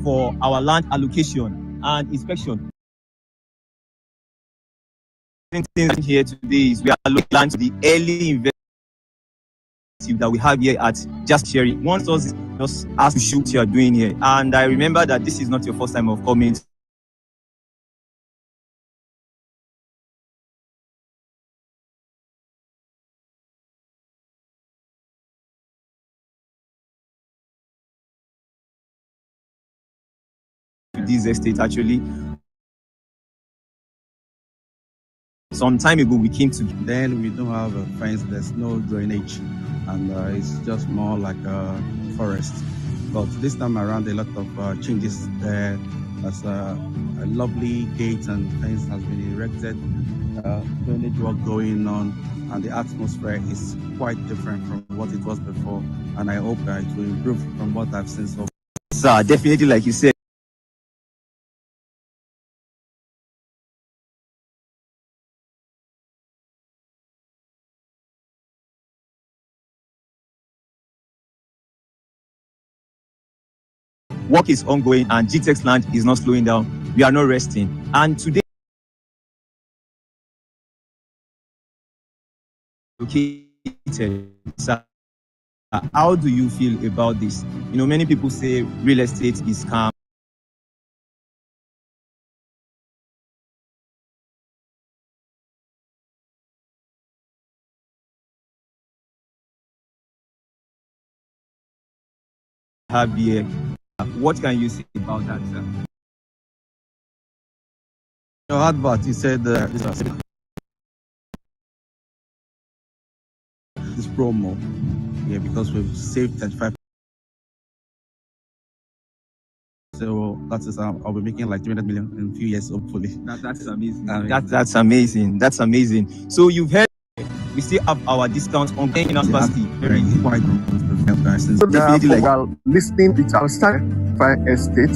for our land allocation and inspection. Things here today is we are looking at the early investment that we have here at Just Sharing. One source just ask to shoot you are doing here, and I remember that this is not your first time of coming. This estate actually. Some time ago we came to. Then we don't have a fence. There's no drainage, and it's just more like a forest. But this time around, a lot of changes there. There's a lovely gate and fence has been erected. Drainage work going on, and the atmosphere is quite different from what it was before. And I hope that it will improve from what I've seen so far. Sir, definitely, like you said. Work is ongoing and GTEX Land is not slowing down. We are not resting. And today, located, sir, how do you feel about this? You know, many people say real estate is scam. Have here. What can you say about that, sir? Your advert, you said this promo, yeah, because we've saved 35. So that is I'll be making like 300 million in a few years, hopefully. That's amazing. That's amazing. That's amazing. So you've heard we still have our discounts on in our capacity. Very quite so definitely like listening to our Sapphire Estate,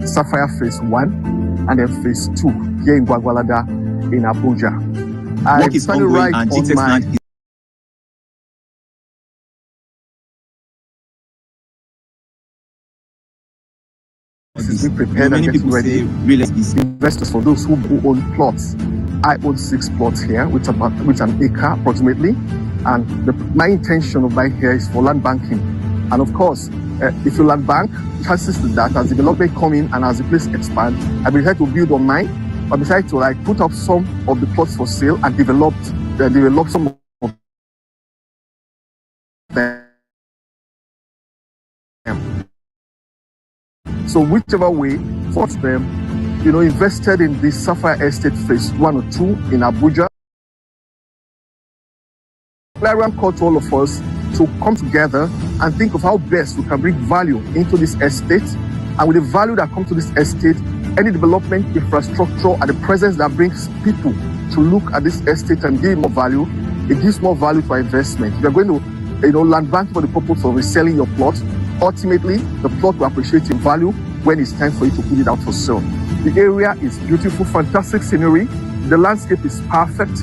Sapphire Phase 1 and then Phase 2 here in Gwagwalada in Abuja. Work is ongoing right and GTEX Land is prepared and getting ready. Investors, for those who own plots, I own 6 plots here, which an acre approximately, and my intention of buying here is for land banking. And of course, if you land bank, chances to that as development come in and as the place expand, I will try to build on mine, but decide to like put up some of the plots for sale and develop some of them. So whichever way, force them, invested in this Sapphire Estate Phase 1 or 2 in Abuja. Clarion call to all of us to come together and think of how best we can bring value into this estate. And with the value that comes to this estate, any development, infrastructure, and the presence that brings people to look at this estate and give more value, it gives more value to our investment. If you're going to land bank for the purpose of reselling your plot, ultimately, the plot will appreciate in value when it's time for you to put it out for sale. The area is beautiful, fantastic scenery. The landscape is perfect.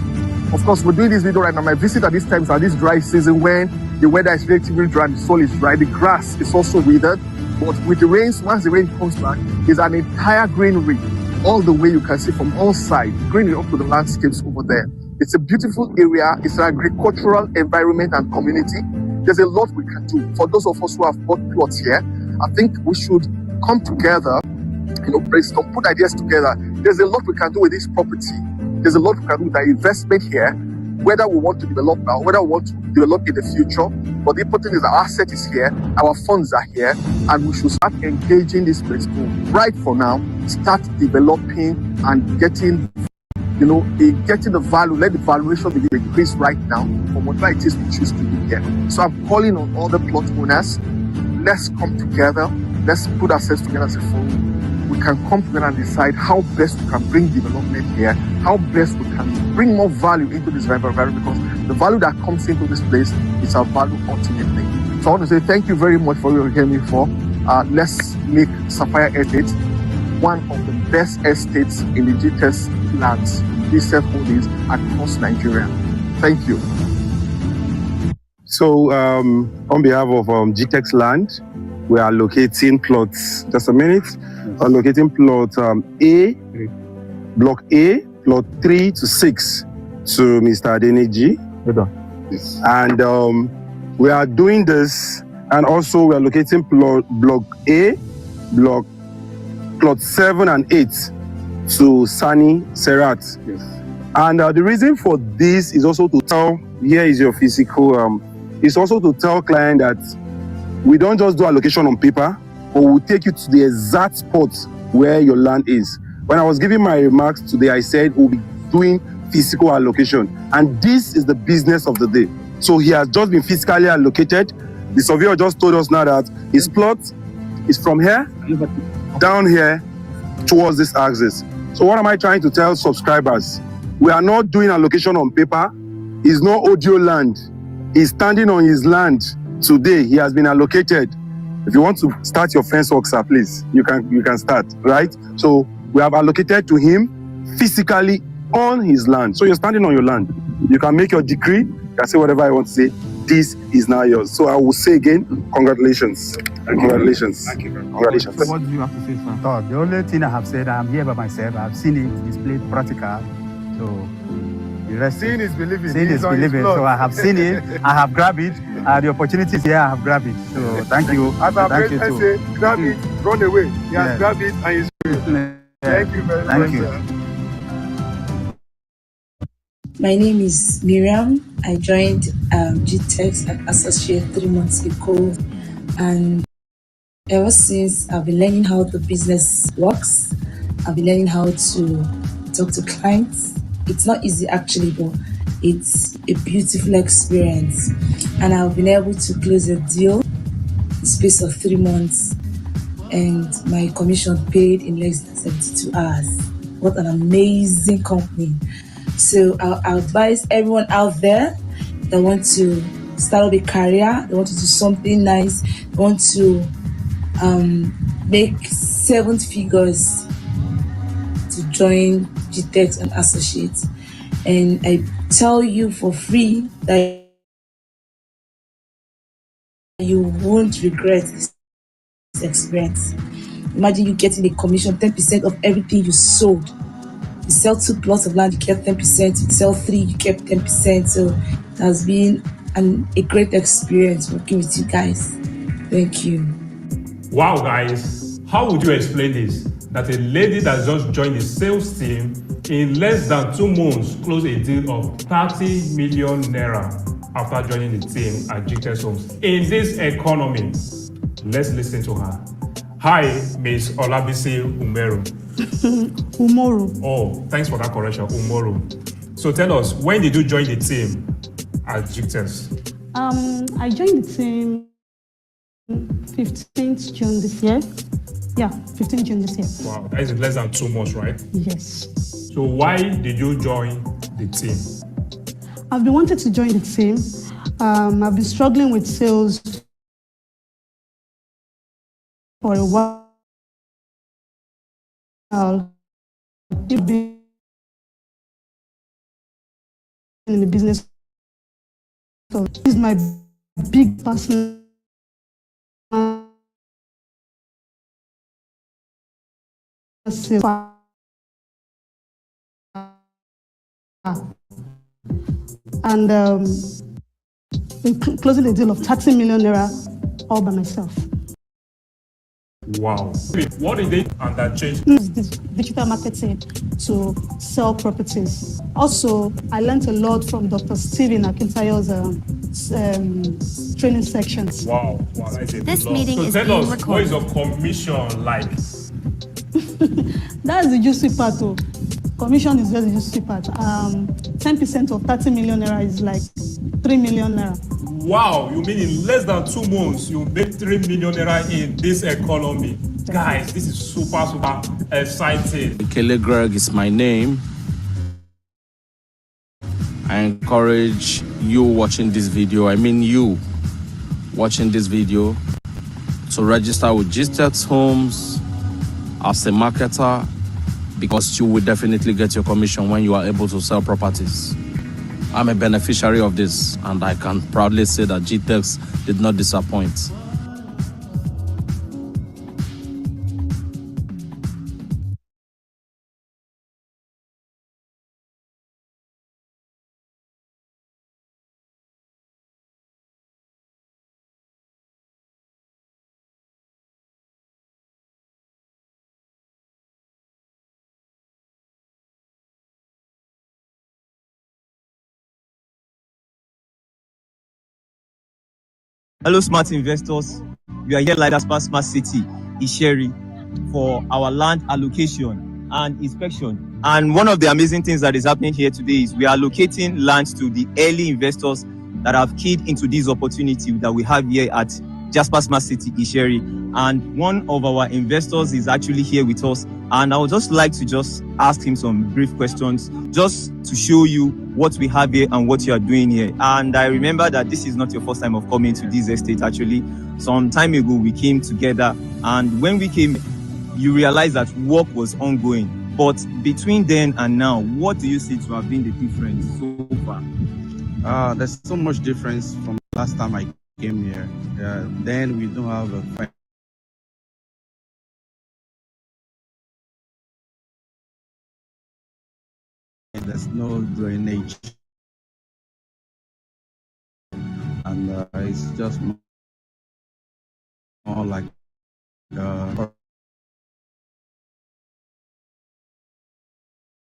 Of course, we're doing this video right now. My visit at this time is at this dry season when the weather is relatively dry and the soil is dry. The grass is also withered. But with the rains, once the rain comes back, there's an entire greenery all the way you can see from all sides, greenery up to the landscapes over there. It's a beautiful area. It's an agricultural environment and community. There's a lot we can do. For those of us who have bought plots here, I think we should come together, brainstorm, put ideas together. There's a lot we can do with this property. There's a lot we can do with our investment here, whether we want to develop now, whether we want to develop in the future. But the important is our asset is here, our funds are here, and we should start engaging this place to, right for now, start developing and getting the value, let the valuation be increased right now from whatever it is we choose to do here. So I'm calling on all the plot owners, let's come together, let's put ourselves together as a forum. We can come together and decide how best we can bring development here, how best we can bring more value into this environment, because the value that comes into this place is our value ultimately. So I want to say thank you very much for what you're hearing me for. Let's make Sapphire Estate one of the best estates in the GTEX lands, GTEX holdings across Nigeria. Thank you. So on behalf of GTEX Land, we are allocating plots. Just a minute. Allocating plot block A, plot 3 to 6 to Mr. Adeniji. Yes. And we are doing this, and also we are allocating block A, plot 7 and 8 to Sani Serat. Yes. And the reason for this is also to tell, here is your physical, it's also to tell client that we don't just do allocation on paper, but we'll take you to the exact spot where your land is. When I was giving my remarks today, I said we'll be doing physical allocation, and this is the business of the day. So he has just been physically allocated. The surveyor just told us now that his plot is from here down here towards this axis. So what am I trying to tell subscribers? We are not doing allocation on paper. It's not audio land. He's standing on his land today. He has been allocated. If you want to start your fence work, sir, please, you can start, right? So we have allocated to him physically on his land. So you're standing on your land. You can make your decree. You can say whatever I want to say. This is now yours. So I will say again, congratulations. Congratulations. Thank you very much. Congratulations. What do you have to say, sir? So the only thing I have said, I'm here by myself. I've seen it displayed practical. So the rest Seeing is believing. seeing is believing. So I have seen it. I have grabbed it. The opportunity is here. I have grabbed it. So thank you. As our Thank you president too. say, grab it, run away. He has Yes. grabbed it and he's Thank you very Thank much, you. sir. My name is Miriam. I joined GTEx as associate 3 months ago, and ever since I've been learning how the business works. I've been learning how to talk to clients. It's not easy actually, but it's a beautiful experience, and I've been able to close a deal in the space of 3 months, and my commission paid in less than 72 hours. What an amazing company. So I'll advise everyone out there that want to start up a career, they want to do something nice, they want to make 7 figures, to join GTEx and Associates. And I tell you for free that you won't regret this experience. Imagine you getting a commission 10% of everything you sold. You sell 2 plots of land, you kept 10%. You sell 3, you kept 10%. So it has been a great experience working with you guys. Thank you. Wow, guys, how would you explain this? That a lady that just joined the sales team in less than 2 months closed a deal of 30 million naira after joining the team at GTEx Homes. In this economy, let's listen to her. Hi, Ms. Olabisi Umeru. Umoru. Oh, thanks for that correction, Umoru. So tell us, when did you join the team at GTEx? I joined the team 15th June this year. Yeah, 15th June this year. Wow, that is in less than 2 months, right? Yes. So why did you join the team? I've been wanting to join the team. I've been struggling with sales for a while. I've been in the business. So this is my big personal sales. And closing a deal of 30 million naira all by myself. Wow. What did they and that changed? Digital marketing to sell properties. Also, I learned a lot from Dr. Stephen Akintayo's training sections. Wow, that's a This lot. meeting So is tell being us, what recorded. is your commission like? That's the juicy part. Oh. Commission is just the juicy part. 10% of 30 million naira is like 3 million naira. Wow, you mean in less than 2 months, you make 3 million naira in this economy? Guys, this is super exciting. Kele Greg is my name. I encourage you watching this video, you watching this video, to register with GTEx Homes as a marketer, because you will definitely get your commission when you are able to sell properties. I'm a beneficiary of this, and I can proudly say that GTEx did not disappoint. Hello, smart investors. We are here like Jasper Smart City, Isheri, for our land allocation and inspection. And one of the amazing things that is happening here today is we are allocating land to the early investors that have keyed into this opportunity that we have here at Jasper Smart City, Isheri. And one of our investors is actually here with us. And I would just like to just ask him some brief questions just to show you what we have here and what you are doing here. And I remember that this is not your first time of coming to this estate. Actually, some time ago we came together, and when we came, you realized that work was ongoing. But between then and now, what do you see to have been the difference so far? There's so much difference from last time I came here. Then we don't have a fence. There's no drainage, and it's just more like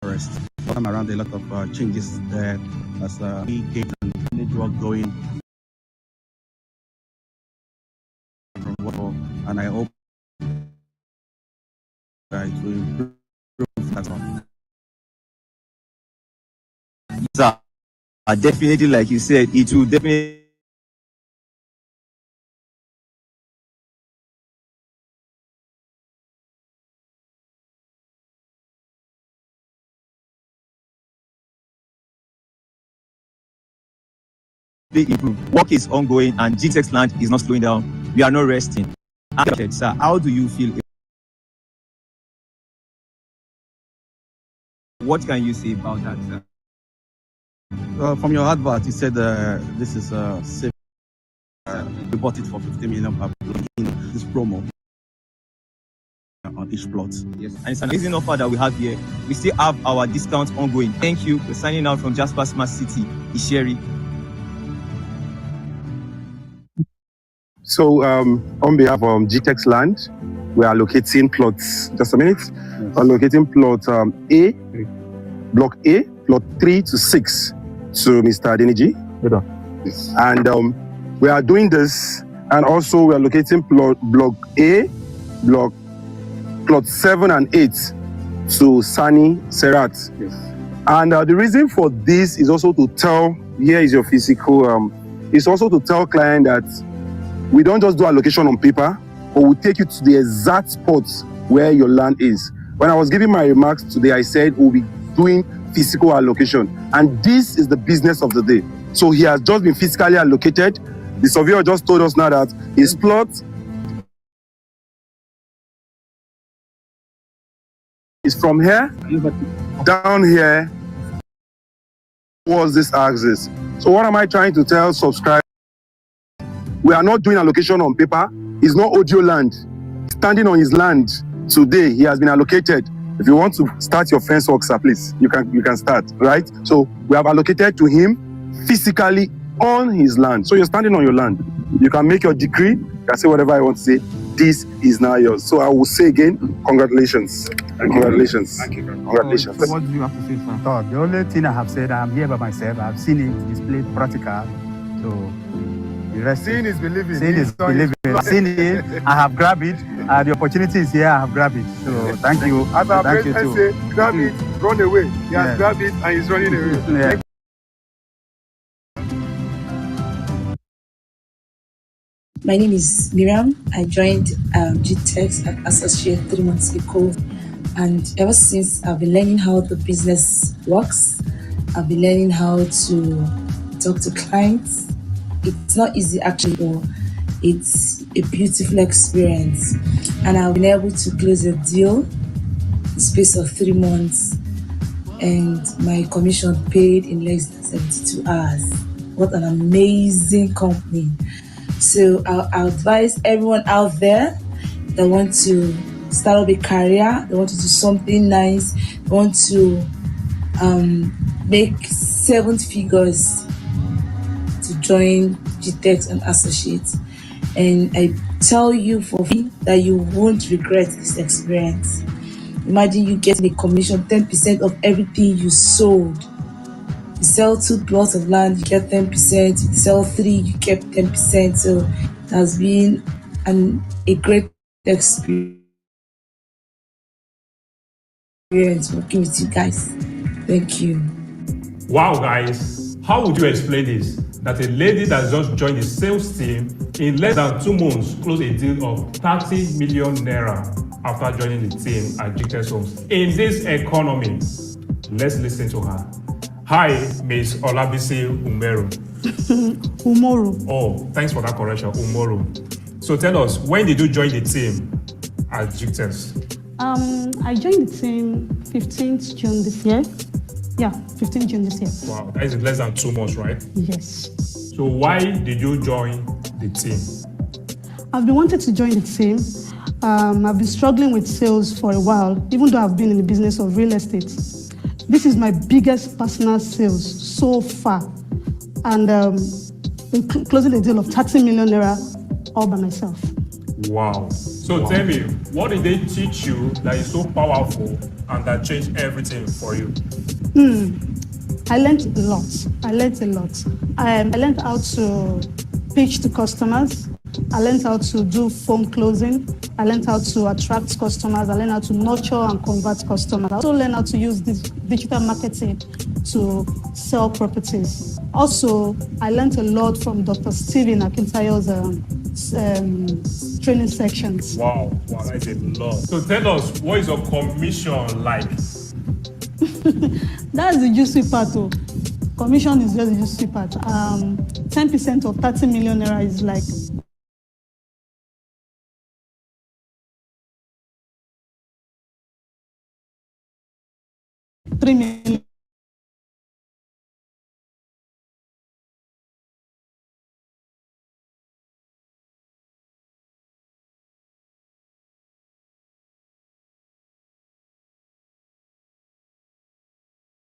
forest. I'm around a lot of changes there as we get and village work going from work, and I hope that it will improve that one. Sir, definitely, like you said, it will definitely improve. Work is ongoing and GTEX land is not slowing down. We are not resting. Sir, how do you feel? What can you say about that, sir? From your advert, you said this is safe. We bought it for 50 million per plot in this promo on each plot. Yes, and it's an amazing offer that we have here. We still have our discount ongoing. Thank you. We're signing out from Jasper Smart City, Isheri. So, on behalf of GTEX Land, we are allocating plots. Just a minute. Yes. Allocating plot A, block A, plot 3 to 6 to Mr. Adeniji. Yes. And we are doing this, and also we are allocating block A, plot 7 and 8 to Sani Serat. Yes. And the reason for this is also to tell, here is your physical, it's also to tell client that we don't just do allocation on paper, but we take you to the exact spot where your land is. When I was giving my remarks today, I said we'll be doing physical allocation, and this is the business of the day. So he has just been physically allocated. The surveyor just told us now that his plot is from here down here towards this axis. So what am I trying to tell subscribers? We are not doing allocation on paper. It's not audio land. Standing on his land today, he has been allocated. If you want to start your fence work, sir, please, you can start, right? So we have allocated to him physically on his land. So you're standing on your land. You can make your decree, you can say whatever I want to say. This is now yours. So I will say again, congratulations. Congratulations. Thank you. Congratulations. So what do you have to say, sir? The only thing I have said, I'm here by myself. I've seen it displayed practical. So seeing is believing. Seeing is believing. Seeing it, I have grabbed it. The opportunity is here, I have grabbed it. So thank you. As our president say, grab it, run away. He has grabbed it and he's running away. Yeah. My name is Miriam. I joined GTEX as associate 3 months ago. And ever since, I've been learning how the business works. I've been learning how to talk to clients. It's not easy actually, but it's a beautiful experience. And I've been able to close a deal in the space of 3 months. And my commission paid in less than 72 hours. What an amazing company. So I'll advise everyone out there that want to start up a career, they want to do something nice, they want to make 7 figures to join GTEX and Associates. And I tell you for free that you won't regret this experience. Imagine you getting a commission 10% of everything you sold. You sell 2 plots of land, you get 10%. You sell 3, you get 10%. So it has been a great experience working with you guys. Thank you. Wow, guys, how would you explain this? That a lady that just joined the sales team in less than 2 months closed a deal of 30 million naira after joining the team at GTEX Homes. In this economy, let's listen to her. Hi, Ms. Olabisi Umeru. Umoru. Oh, thanks for that correction, Umoru. So tell us, when did you join the team at GTEX? I joined the team 15th June this year. Yeah, 15th June this year. Wow, that is in less than 2 months, right? Yes. So why did you join the team? I've been wanting to join the team. I've been struggling with sales for a while, even though I've been in the business of real estate. This is my biggest personal sales so far. And closing a deal of 30 million naira all by myself. Wow. So tell me, what did they teach you that is so powerful and that changed everything for you? I learned a lot. I learned how to pitch to customers. I learned how to do phone closing. I learned how to attract customers. I learned how to nurture and convert customers. I also learned how to use this digital marketing to sell properties. Also, I learned a lot from Dr. Stephen Akintayo's training sections. Wow, that's a lot. So tell us, what is your commission like? That's the juicy part. Commission is just the juicy part. 10% of 30 million naira is like $3 million.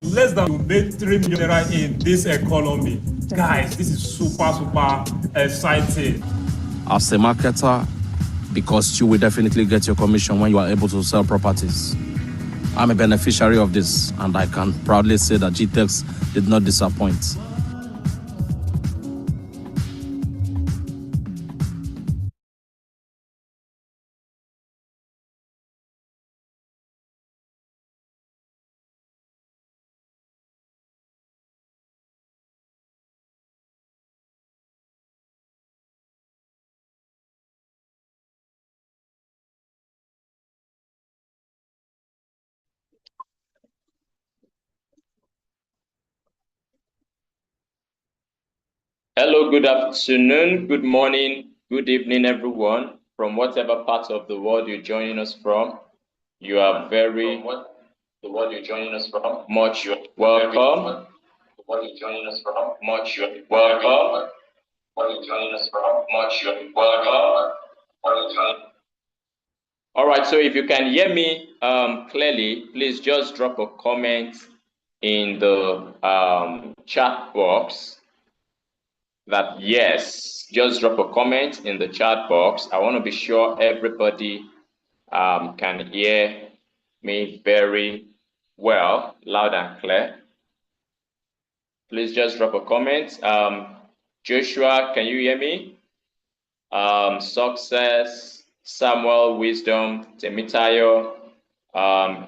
Less than you made 3 million naira in this economy. Guys, this is super exciting. As a marketer, because you will definitely get your commission when you are able to sell properties. I'm a beneficiary of this, and I can proudly say that GTEX did not disappoint. Hello, good afternoon, good morning, good evening, everyone. From whatever part of the world you're joining us from, you are very much welcome. All right, so if you can hear me clearly, please just drop a comment in the chat box. That yes, just drop a comment in the chat box. I want to be sure everybody can hear me very well, loud and clear. Please just drop a comment. Joshua, can you hear me? Success, Samuel, Wisdom, Temitayo,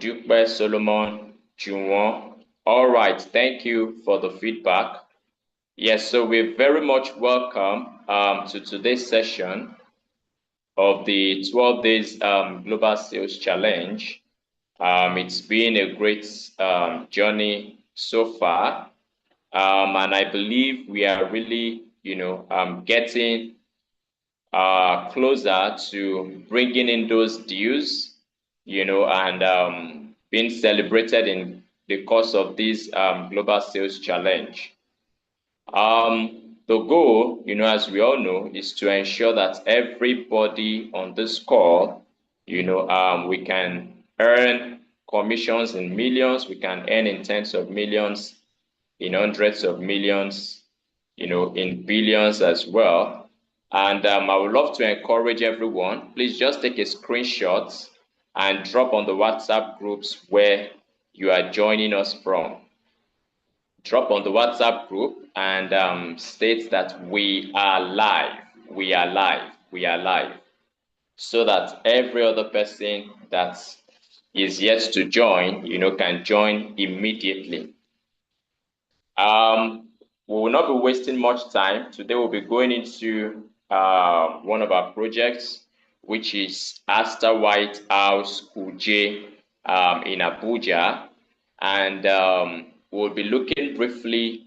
Dupe, Solomon, Junwon. All right, thank you for the feedback. Yes, so we're very much welcome to today's session of the 12 Days Global Sales Challenge. It's been a great journey so far, and I believe we are really, getting closer to bringing in those deals, and being celebrated in the course of this Global Sales Challenge. The goal, as we all know, is to ensure that everybody on this call, we can earn commissions in millions, we can earn in tens of millions, in hundreds of millions, in billions as well. And I would love to encourage everyone, please just take a screenshot and drop on the WhatsApp groups where you are joining us from. drop on the WhatsApp group and state that we are live, we are live, we are live, so that every other person that is yet to join, can join immediately. We will not be wasting much time. Today we'll be going into one of our projects, which is Astor White House Kuje in Abuja. And we'll be looking briefly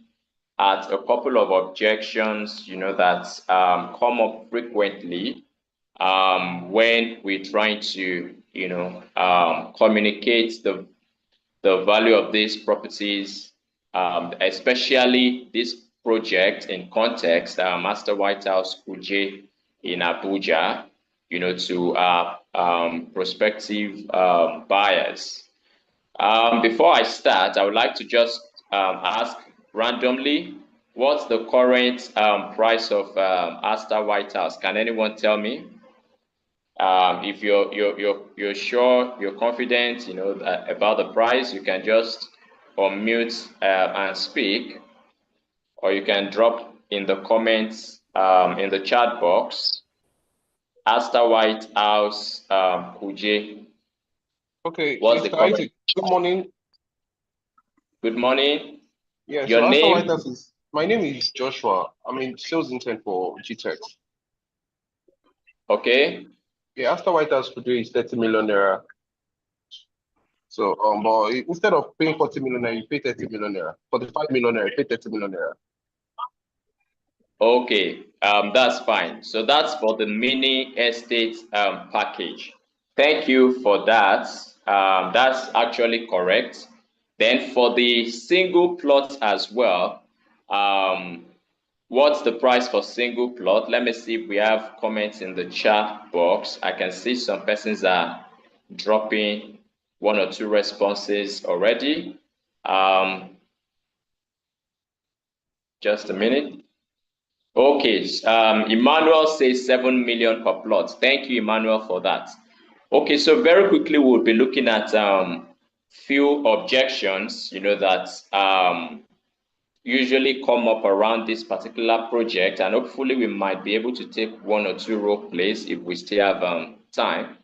at a couple of objections, that come up frequently when we're trying to, communicate the value of these properties, especially this project in context, Astor White House Kuje in Abuja, to prospective buyers. Before I start, I would like to just ask randomly, what's the current price of Astor White House? Can anyone tell me? If you're sure, you're confident, about the price, you can just unmute and speak, or you can drop in the comments in the chat box. Astor White House Kuje. Okay, What's the comment? Isaac, good morning. Good morning. Yeah, Your so Astor name? White House my name is Joshua. I'm in sales intern for GTEx. Okay. Yeah, Astor White House today is 30 million naira. So, but instead of paying 40 million naira, you pay 30 million naira. 45 million naira, you pay 30 million naira. Okay, that's fine. So that's for the mini estate package. Thank you for that. That's actually correct. Then for the single plot as well, what's the price for single plot? Let me see if we have comments in the chat box. I can see some persons are dropping one or two responses already. Just a minute. Okay, Emmanuel says 7 million per plot. Thank you, Emmanuel, for that. Okay, so very quickly we'll be looking at few objections, that usually come up around this particular project, and hopefully we might be able to take one or two role plays if we still have time.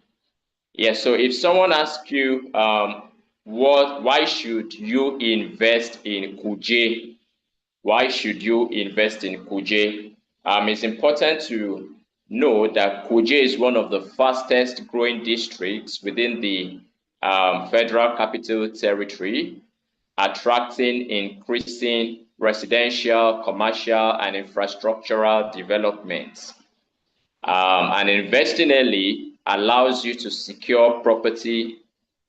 Yeah, so if someone asks you, why should you invest in Kuje? Why should you invest in Kuje? It's important to know that Kuje is one of the fastest growing districts within the Federal Capital Territory, attracting increasing residential, commercial, and infrastructural developments. And investing early allows you to secure property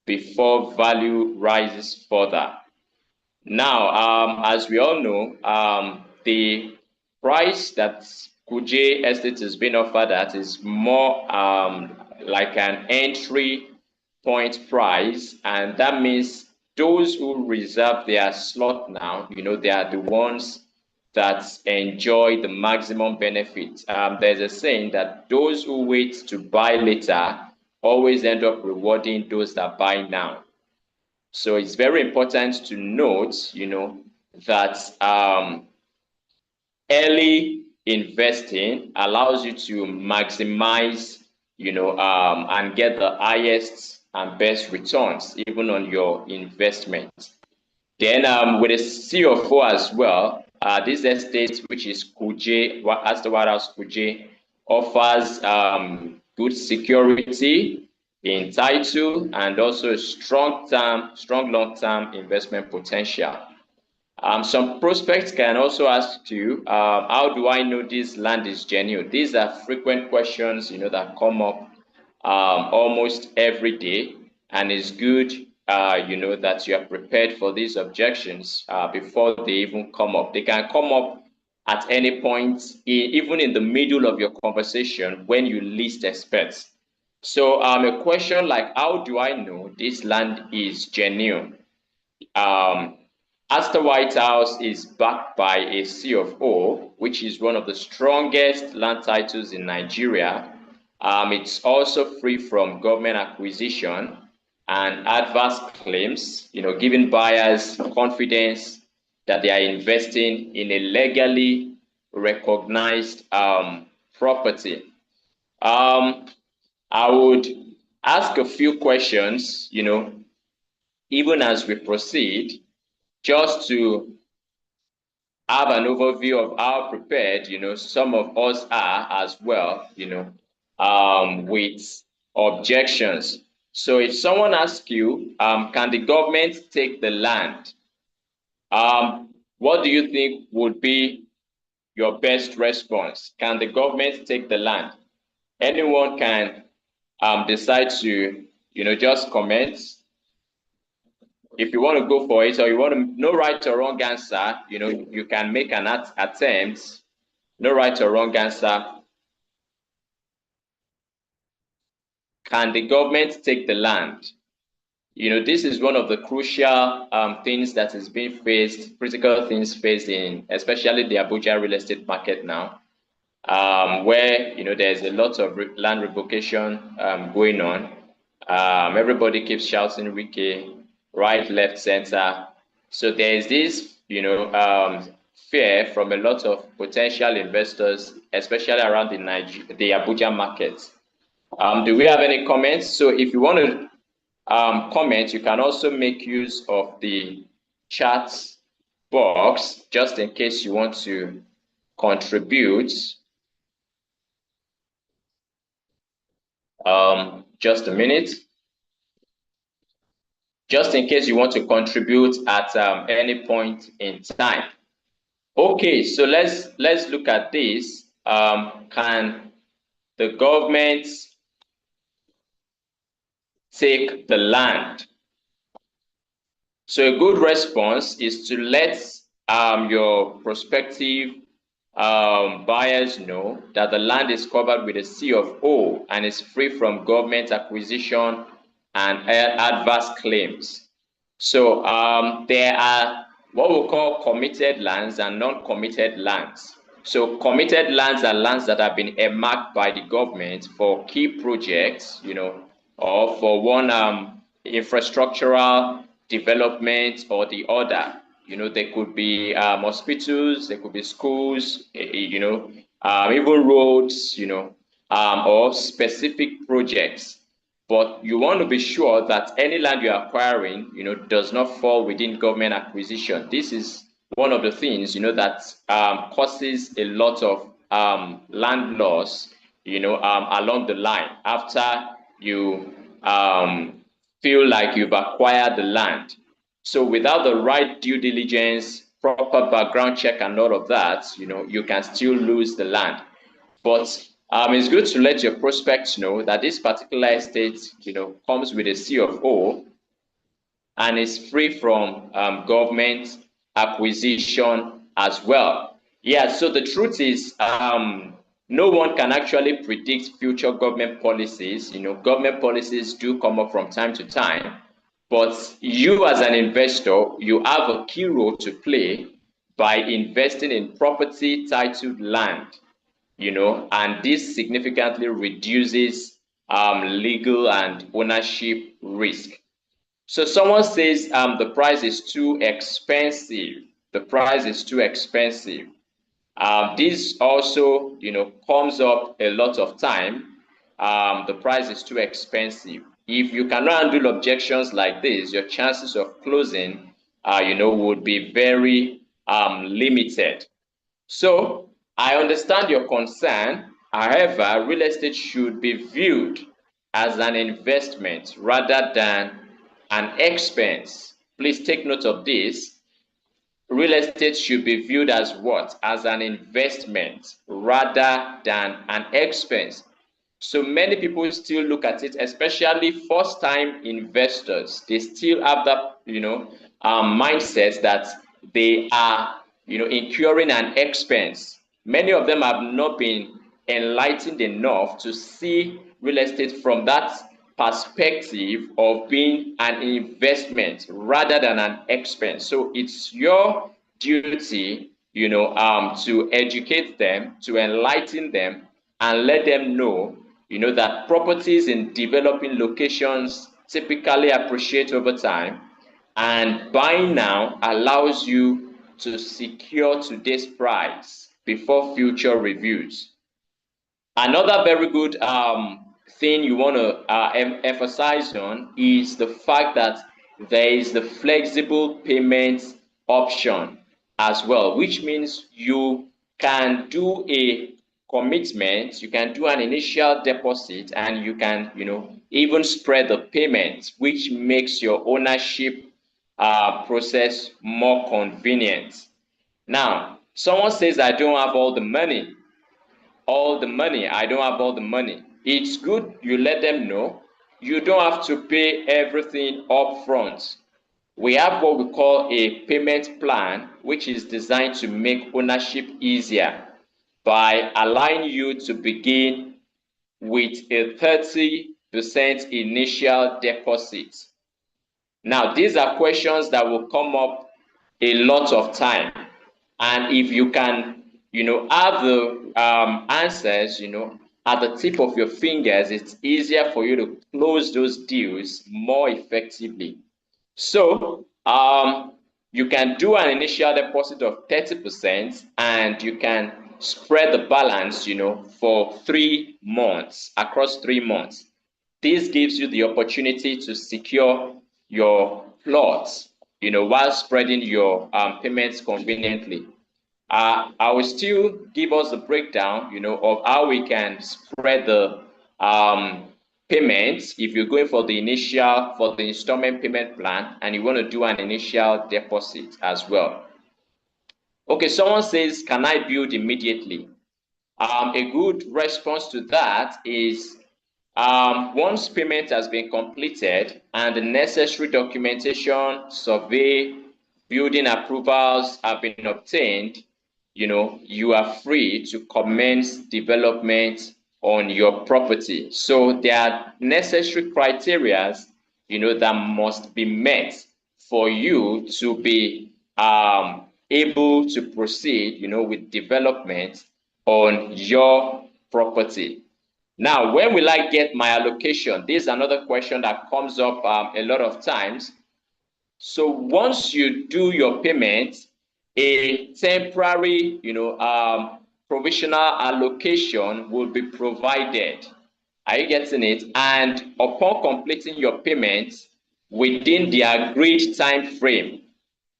before value rises further. Now, as we all know, the price that Kuje Estate is being offered at is more like an entry point price, and that means those who reserve their slot now, they are the ones that enjoy the maximum benefit. There's a saying that those who wait to buy later always end up rewarding those that buy now. So it's very important to note, that early investing allows you to maximize, and get the highest and best returns even on your investment. Then with a CFO as well, this estate, which is Kuje, Astor White House Kuje, offers good security in title and also strong long-term investment potential. Some prospects can also ask you, how do I know this land is genuine? These are frequent questions, that come up almost every day, and it's good, that you are prepared for these objections before they even come up. They can come up at any point, even in the middle of your conversation when you least expect. So a question like, how do I know this land is genuine? Astor White House is backed by a CFO, which is one of the strongest land titles in Nigeria. It's also free from government acquisition and adverse claims, giving buyers confidence that they are investing in a legally recognized property. I would ask a few questions, even as we proceed, just to have an overview of how prepared, some of us are as well, with objections. So if someone asks you, can the government take the land? What do you think would be your best response? Can the government take the land? Anyone can decide to, just comment. If you want to go for it, or you want to, no right or wrong answer, you can make an attempt. No right or wrong answer. Can the government take the land? This is one of the crucial things that is being faced, critical things faced in, especially the Abuja real estate market now, where, there's a lot of land revocation going on. Everybody keeps shouting Wike, right, left, center. So there is this, fear from a lot of potential investors, especially around the Abuja market. Do we have any comments? So if you want to comment, you can also make use of the chat box just in case you want to contribute. Just a minute. Just in case you want to contribute at any point in time. Okay, so let's look at this. Can the government take the land? So a good response is to let your prospective buyers know that the land is covered with a C of O and is free from government acquisition and adverse claims. So there are what we call committed lands and non-committed lands. So committed lands are lands that have been earmarked by the government for key projects, or for one infrastructural development or the other. There could be hospitals, there could be schools, even roads, or specific projects. But you want to be sure that any land you're acquiring, does not fall within government acquisition. This is one of the things, that causes a lot of land loss, along the line after you feel like you've acquired the land. So without the right due diligence, proper background check and all of that, you can still lose the land. But it's good to let your prospects know that this particular estate, comes with a C of O and is free from government acquisition as well. Yeah, so the truth is, no one can actually predict future government policies. Government policies do come up from time to time, but you as an investor, you have a key role to play by investing in property titled land, and this significantly reduces legal and ownership risk. So someone says the price is too expensive. The price is too expensive. This also, comes up a lot of time. The price is too expensive. If you cannot handle objections like this, your chances of closing, would be very limited. So I understand your concern. However, real estate should be viewed as an investment rather than an expense. Please take note of this. Real estate should be viewed as what? As an investment rather than an expense. So many people still look at it, especially first-time investors. They still have that, mindset that they are, incurring an expense. Many of them have not been enlightened enough to see real estate from that perspective of being an investment rather than an expense. So it's your duty, to educate them, to enlighten them, and let them know, that properties in developing locations typically appreciate over time, and buying now allows you to secure today's price before future reviews. Another very good thing you want to emphasize on is the fact that there is the flexible payment option as well, which means you can do a commitment, you can do an initial deposit, and you can, even spread the payment, which makes your ownership process more convenient. Now, someone says, I don't have all the money. I don't have all the money. It's good you let them know. You don't have to pay everything up front. We have what we call a payment plan, which is designed to make ownership easier by allowing you to begin with a 30% initial deposit. Now, these are questions that will come up a lot of time. And if you can, have the answers, at the tip of your fingers, it's easier for you to close those deals more effectively. So you can do an initial deposit of 30% and you can spread the balance, for 3 months, across 3 months. This gives you the opportunity to secure your plots, while spreading your payments conveniently. I will still give us the breakdown, of how we can spread the payments if you're going for the installment payment plan and you want to do an initial deposit as well. Okay, someone says, can I build immediately? A good response to that is once payment has been completed and the necessary documentation, survey, building approvals have been obtained, you are free to commence development on your property. So there are necessary criteria, that must be met for you to be able to proceed, with development on your property. Now, when will I get my allocation? This is another question that comes up a lot of times. So once you do your payment, a temporary, provisional allocation will be provided. Are you getting it? And upon completing your payment within the agreed time frame,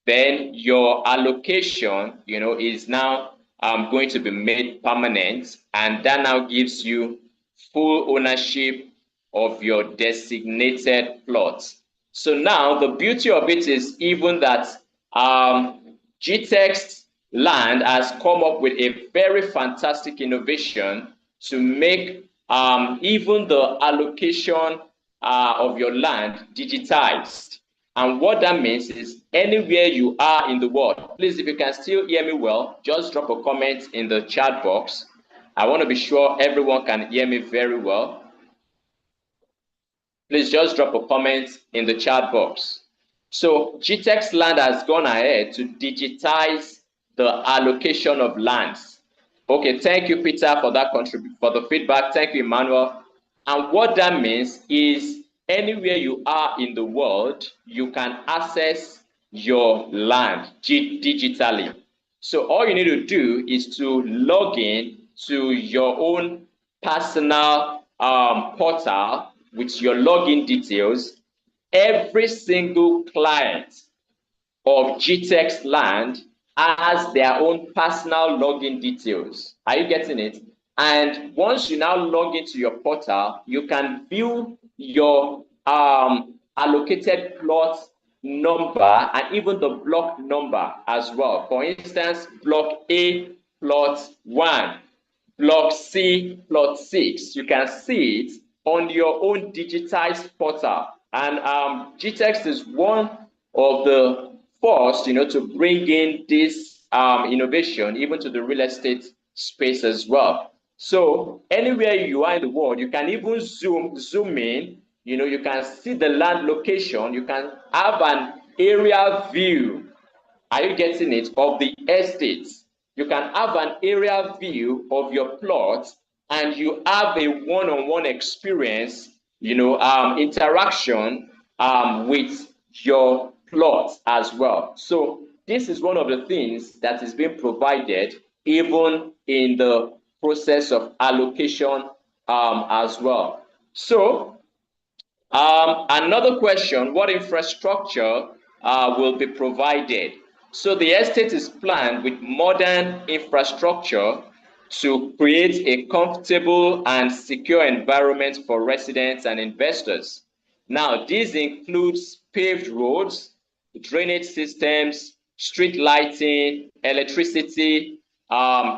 then your allocation, is now going to be made permanent, and that now gives you full ownership of your designated plots. So now the beauty of it is even that GTEx Land has come up with a very fantastic innovation to make even the allocation of your land digitized. And what that means is anywhere you are in the world, please, if you can still hear me well, just drop a comment in the chat box. I want to be sure everyone can hear me very well. Please just drop a comment in the chat box. So GTEx Land has gone ahead to digitize the allocation of lands. Okay, thank you, Peter, for that for the feedback. Thank you, Emmanuel. And what that means is anywhere you are in the world, you can access your land digitally. So all you need to do is to log in to your own personal portal with your login details. Every single client of GTEx Land has their own personal login details. Are you getting it? And once you now log into your portal, you can view your allocated plot number and even the block number as well. For instance, block A, plot 1, block C, plot 6. You can see it on your own digitized portal. And GTEx is one of the first, to bring in this innovation even to the real estate space as well. So anywhere you are in the world, you can even zoom in. You can see the land location. You can have an aerial view. Are you getting it? Of the estates. You can have an aerial view of your plot, and you have a one-on-one experience, interaction with your plot as well. So this is one of the things that is being provided even in the process of allocation as well. So another question, what infrastructure will be provided? So the estate is planned with modern infrastructure to create a comfortable and secure environment for residents and investors. Now, this includes paved roads, drainage systems, street lighting, electricity,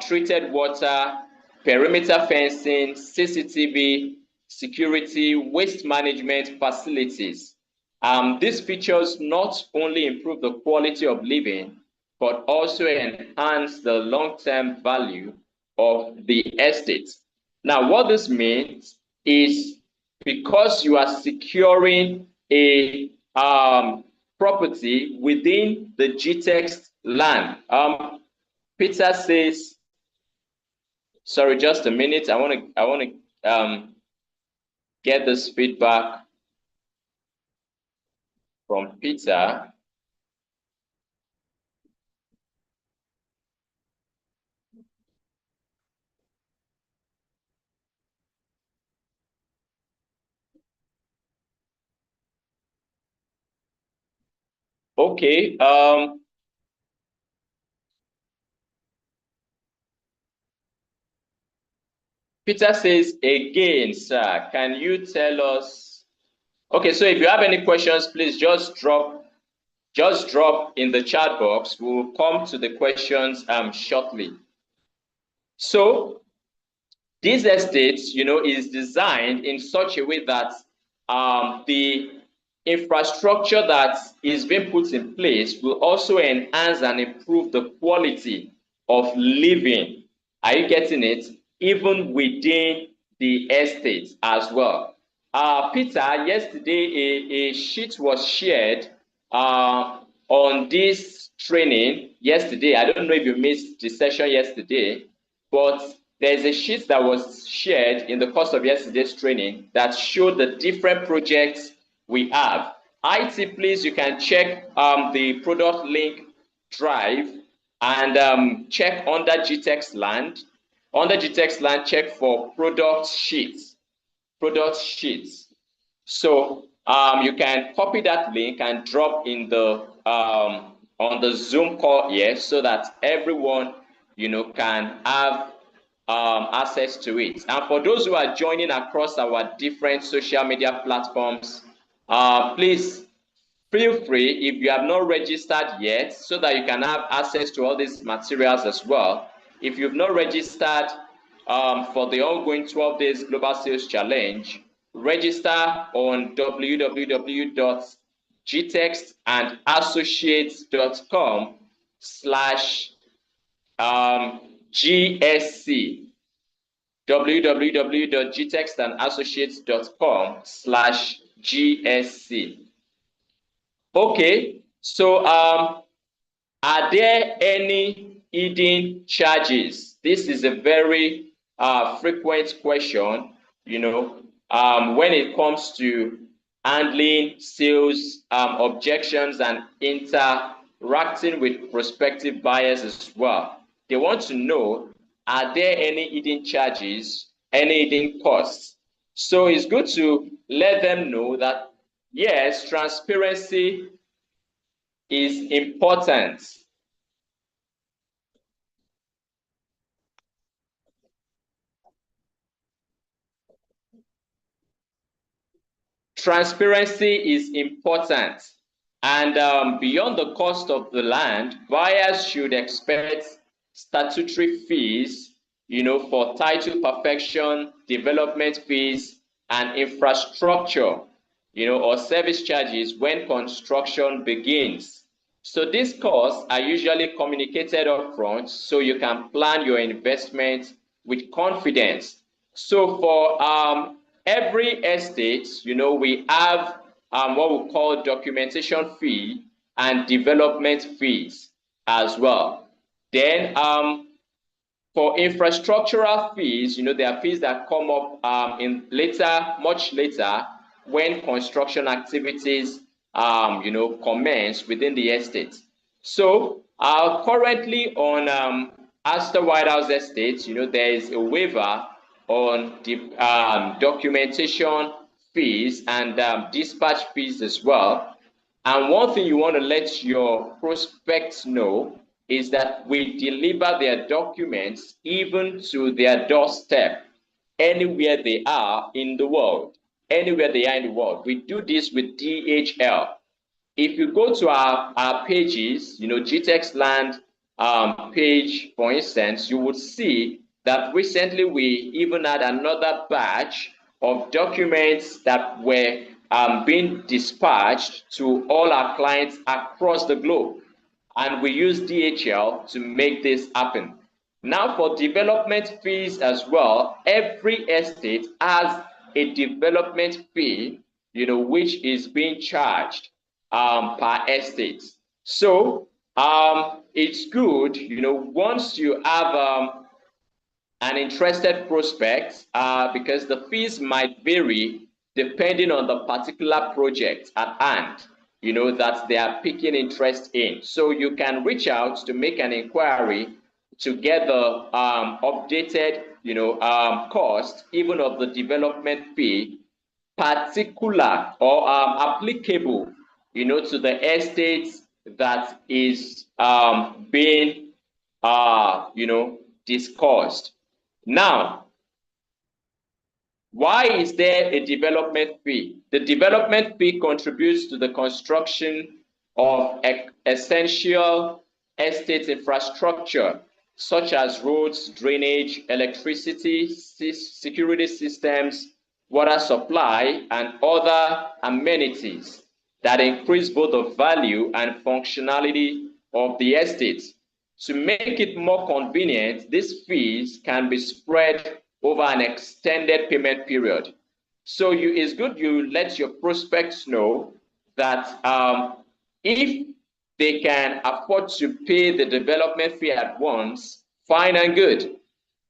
treated water, perimeter fencing, CCTV, security, waste management facilities. These features not only improve the quality of living, but also enhance the long-term value of the estate. Now, what this means is because you are securing a property within the GTEx land. Peter says, sorry, just a minute. I want to get this feedback from Peter. Okay. Peter says, again, sir, can you tell us? Okay, so if you have any questions, please just drop in the chat box. We'll come to the questions shortly. So this estate, is designed in such a way that the infrastructure that is being put in place will also enhance and improve the quality of living. Are you getting it? Even within the estate as well. Peter, yesterday a sheet was shared on this training yesterday. I don't know if you missed the session yesterday, but there's a sheet that was shared in the course of yesterday's training that showed the different projects we have. IT, please, you can check the product link drive and check under GTEx land. Under GTEx land, check for product sheets. So you can copy that link and drop in the on the Zoom call here so that everyone can have access to it. And for those who are joining across our different social media platforms, please feel free, if you have not registered yet, so that you can have access to all these materials as well. If you've not registered for the ongoing 12 days Global Sales Challenge, register on www.gtextandassociates.com/GSC. www.gtextandassociates.com/GSC. Okay, so are there any hidden charges? This is a very frequent question, when it comes to handling sales objections and interacting with prospective buyers as well. They want to know, are there any hidden charges, any hidden costs? So it's good to let them know that, yes, transparency is important. Transparency is important, and beyond the cost of the land, buyers should expect statutory fees, for title perfection, development fees, and infrastructure, or service charges when construction begins. So these costs are usually communicated upfront so you can plan your investment with confidence. So for every estate, we have what we call documentation fee and development fees as well. Then for infrastructural fees, there are fees that come up much later, when construction activities commence within the estate. So Currently on Astor White House Estate, there is a waiver on the documentation fees and dispatch fees as well. And one thing you want to let your prospects know is that we deliver their documents even to their doorstep, anywhere they are in the world. Anywhere they are in the world. We do this with DHL. If you go to our pages, GTEx Land page, for instance, you would see that recently we even had another batch of documents that were being dispatched to all our clients across the globe. And we use DHL to make this happen. Now for development fees as well, every estate has a development fee, which is being charged per estate. So it's good, once you have an interested prospect, because the fees might vary depending on the particular project at hand, that they are picking interest in. So you can reach out to make an inquiry to get the updated, cost, even of the development fee, particular or applicable, to the estates that is being, discussed. Now, why is there a development fee? The development fee contributes to the construction of essential estate infrastructure, such as roads, drainage, electricity, security systems, water supply, and other amenities that increase both the value and functionality of the estate. To make it more convenient, these fees can be spread over an extended payment period. So it's good you let your prospects know that if they can afford to pay the development fee at once, fine and good.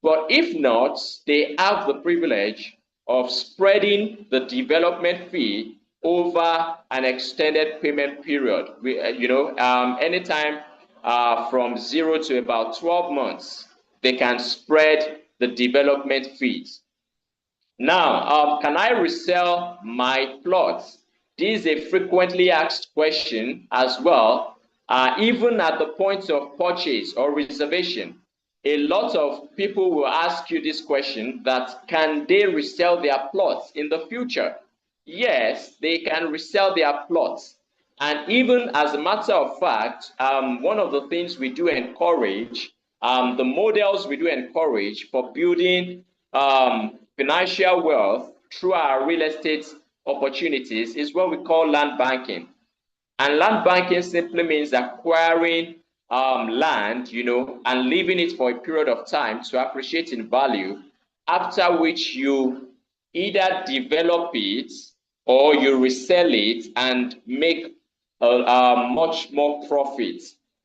But if not, they have the privilege of spreading the development fee over an extended payment period. Anytime from 0 to about 12 months, they can spread the development fees. Now, can I resell my plots? This is a frequently asked question as well, even at the point of purchase or reservation. A lot of people will ask you this question, that can they resell their plots in the future? Yes, they can resell their plots. And even as a matter of fact, one of the things we do encourage, the models we do encourage for building financial wealth through our real estate opportunities is what we call land banking. And land banking simply means acquiring land, and leaving it for a period of time to appreciate in value, after which you either develop it or you resell it and make much more profit.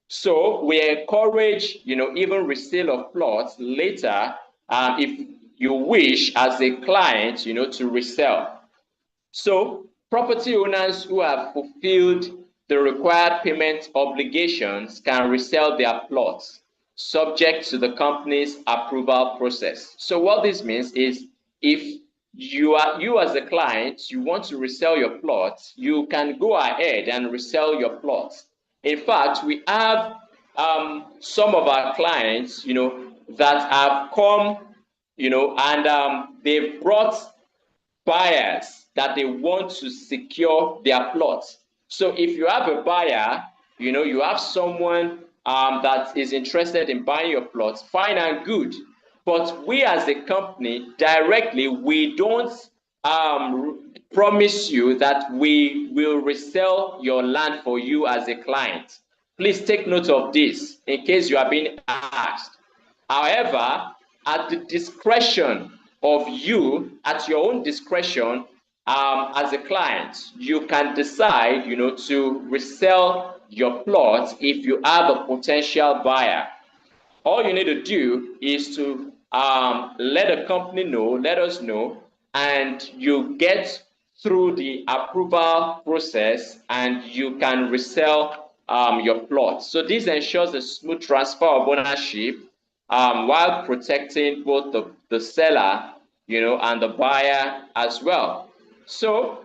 So we encourage, even resale of plots later, if you wish as a client, to resell. So property owners who have fulfilled the required payment obligations can resell their plots, subject to the company's approval process. So what this means is, if you as a client, you want to resell your plots, you can go ahead and resell your plots. In fact, we have some of our clients, that have come, and they've brought buyers that they want to secure their plots. So if you have a buyer, you have someone that is interested in buying your plots, fine and good. But we as a company directly, we don't promise you that we will resell your land for you as a client. Please take note of this in case you are being asked. However, at the discretion of you, at your own discretion, as a client, you can decide, to resell your plot if you have a potential buyer. All you need to do is to let the company know, let us know, and you get through the approval process, and you can resell your plot. So this ensures a smooth transfer of ownership while protecting both the seller, and the buyer as well. So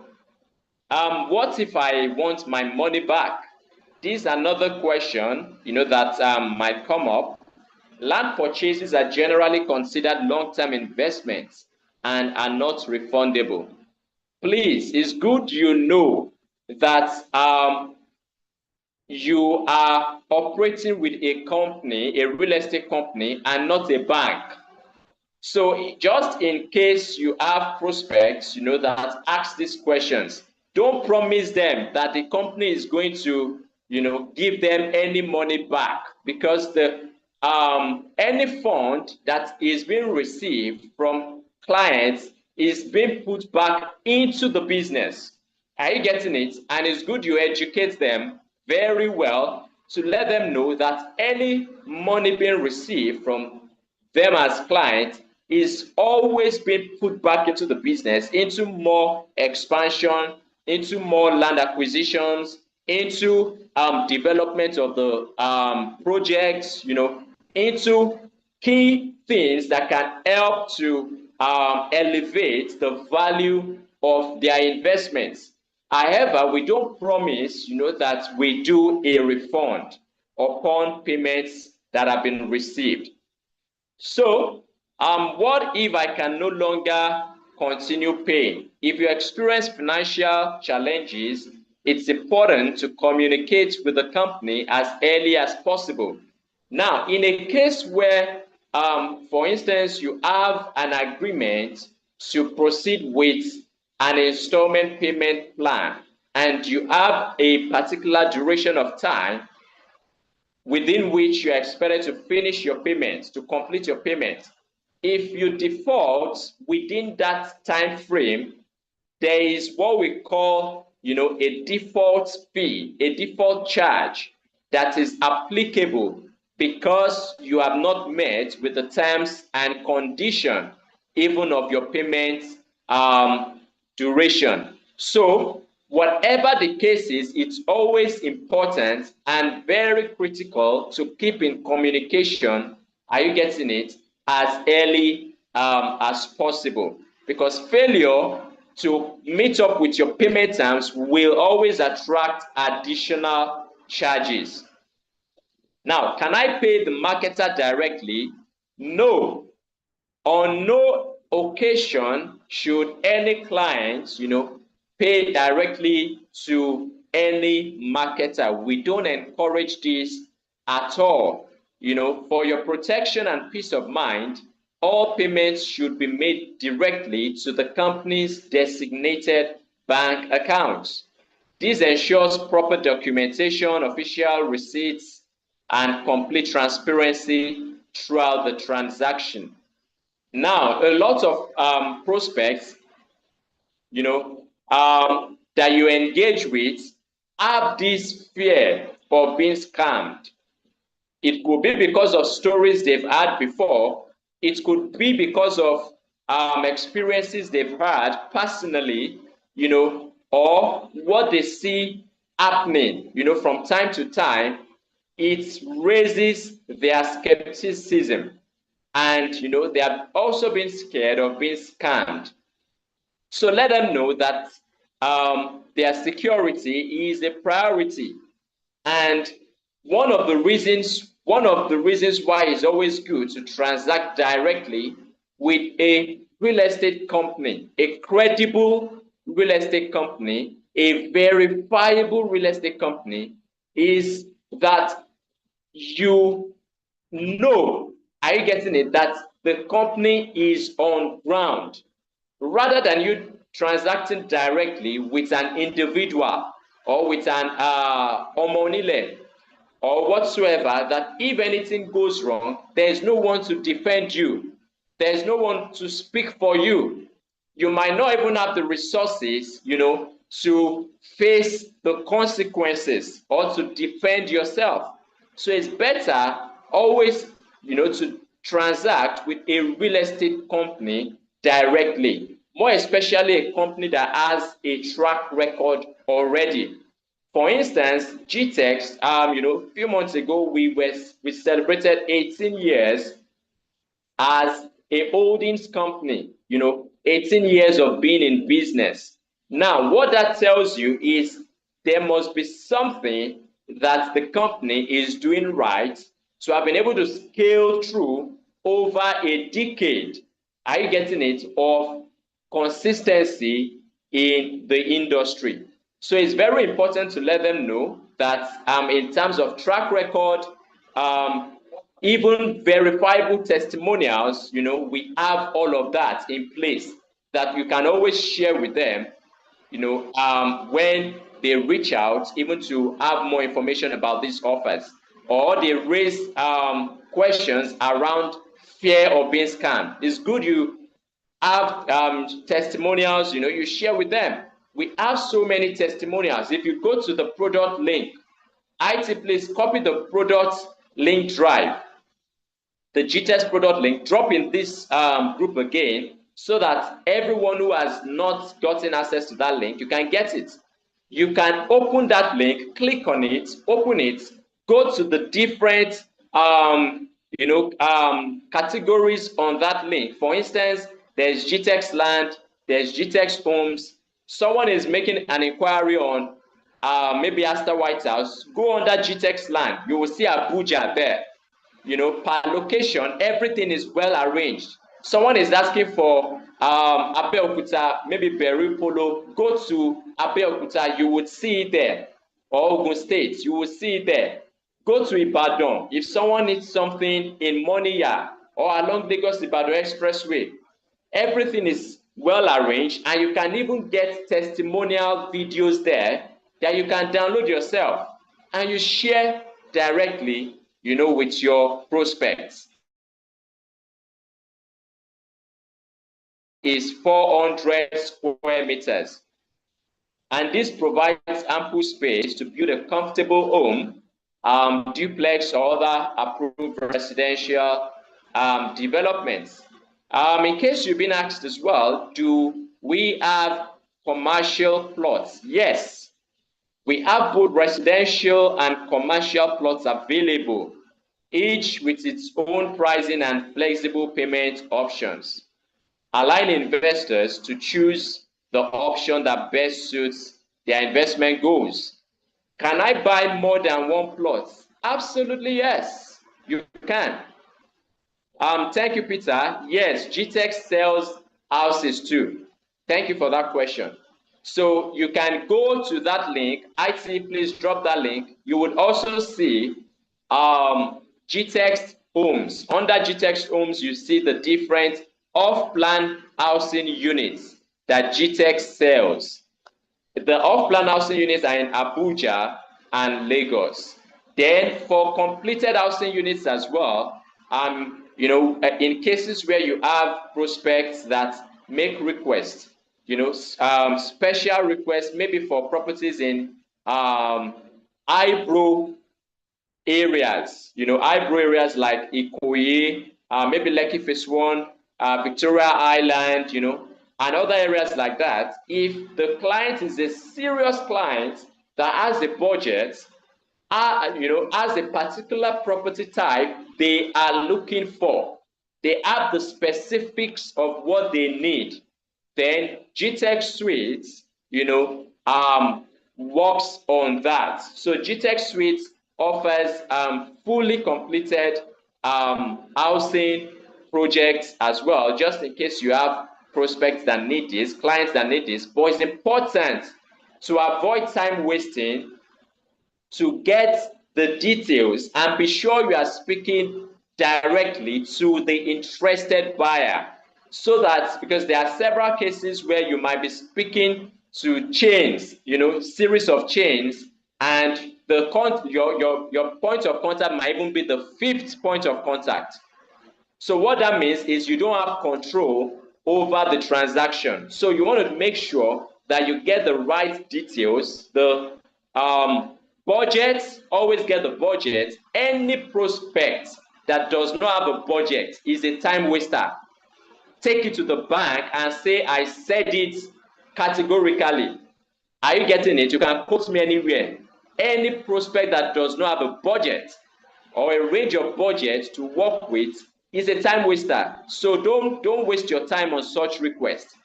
what if I want my money back? This is another question, that might come up. Land purchases are generally considered long-term investments and are not refundable. Please, it's good you know that you are operating with a company, a real estate company, and not a bank. So just in case you have prospects, that ask these questions, don't promise them that the company is going to, give them any money back, because any fund that is being received from clients is being put back into the business. Are you getting it? And it's good you educate them very well to let them know that any money being received from them as clients is always being put back into the business, into more expansion, into more land acquisitions, into development of the projects, into key things that can help to elevate the value of their investments. However, we don't promise, that we do a refund upon payments that have been received. So, what if I can no longer continue paying? If you experience financial challenges, it's important to communicate with the company as early as possible. Now, in a case where, for instance, you have an agreement to proceed with an installment payment plan, and you have a particular duration of time within which you are expected to finish your payment, to complete your payment. If you default within that time frame, there is what we call, a default fee, a default charge that is applicable because you have not met with the terms and condition even of your payment duration. So whatever the case is, it's always important and very critical to keep in communication, are you getting it, as early as possible, because failure to meet up with your payment terms will always attract additional charges. Now, can I pay the marketer directly? No. On no occasion should any client, pay directly to any marketer. We don't encourage this at all. For your protection and peace of mind, all payments should be made directly to the company's designated bank accounts. This ensures proper documentation, official receipts, and complete transparency throughout the transaction. Now, a lot of prospects, that you engage with have this fear of being scammed. It could be because of stories they've had before. It could be because of experiences they've had personally, or what they see happening, from time to time. It raises their skepticism, and they have also been scared of being scammed. So let them know that their security is a priority, and one of the reasons why it's always good to transact directly with a real estate company, a credible real estate company, a verifiable real estate company, is that you know, are you getting it, that the company is on ground, rather than you transacting directly with an individual or with an omonile or whatsoever, that if anything goes wrong, there's no one to defend you. There's no one to speak for you. You might not even have the resources, to face the consequences or to defend yourself. So it's better always, to transact with a real estate company directly, more especially a company that has a track record already. For instance, GTEx, a few months ago, we celebrated 18 years as a holdings company, 18 years of being in business. Now, what that tells you is there must be something that the company is doing right to have been able to scale through over a decade. Are you getting it? Of consistency in the industry. So it's very important to let them know that in terms of track record, even verifiable testimonials, we have all of that in place that you can always share with them, when they reach out, even to have more information about these offers, or they raise questions around fear of being scammed. It's good you have testimonials, you share with them. We have so many testimonials. If you go to the product link, IT, please copy the product link drive, the GTEx product link, drop in this group again, so that everyone who has not gotten access to that link, you can get it. You can open that link, click on it, open it, go to the different categories on that link. For instance, there's GTEx Land, there's GTEx Homes. Someone is making an inquiry on maybe Astor White House. Go under GTEx Land, you will see Abuja there. Per location, everything is well arranged. Someone is asking for Abeokuta, maybe Beru Polo. Go to Abeokuta, you would see it there. Or Ogun State, you will see it there. Go to Ibadan. If someone needs something in Moniya or along Lagos-Ibadan Expressway, everything is well arranged, and you can even get testimonial videos there that you can download yourself and you share directly, with your prospects. Is 400 square meters, and this provides ample space to build a comfortable home, duplex or other approved residential developments. In case you've been asked as well, do we have commercial plots? Yes, we have both residential and commercial plots available, each with its own pricing and flexible payment options, allowing investors to choose the option that best suits their investment goals. Can I buy more than one plot? Absolutely, yes, you can. Thank you, Peter. Yes, GTEx sells houses too. Thank you for that question. So you can go to that link. IT, please drop that link. You would also see GTEx Homes. Under GTEx Homes, you see the different off-plan housing units that GTEx sells. The off-plan housing units are in Abuja and Lagos. Then for completed housing units as well, in cases where you have prospects that make requests, special requests, maybe for properties in high-brow areas, high-brow areas like Ikoyi, maybe Lekki Phase 1, Victoria Island, and other areas like that. If the client is a serious client that has a budget, has a particular property type they are looking for, they have the specifics of what they need, then GTEx Suites, works on that. So GTEx Suites offers fully completed housing projects as well, just in case you have prospects that need this, clients that need this. But it's important to avoid time wasting, to get the details and be sure you are speaking directly to the interested buyer, so that, because there are several cases where you might be speaking to chains, series of chains, and the your point of contact might even be the 5th point of contact. So what that means is you don't have control over the transaction. So you want to make sure that you get the right details, the budget, always get the budget. Any prospect that does not have a budget is a time waster. Take it to the bank and say, I said it categorically. Are you getting it? You can quote me anywhere. any prospect that does not have a budget or a range of budget to work with is a time waster. So don't waste your time on such requests.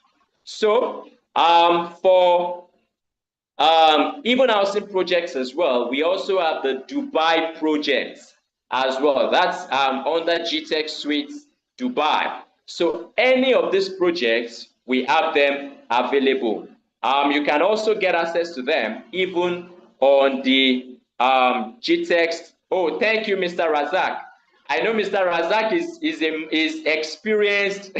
So for even housing projects as well, we also have the Dubai projects as well. That's under GTech Suite Dubai. So any of these projects, we have them available. You can also get access to them even on the GTech. Oh, thank you, Mr. Razak. I know Mr. Razak is experienced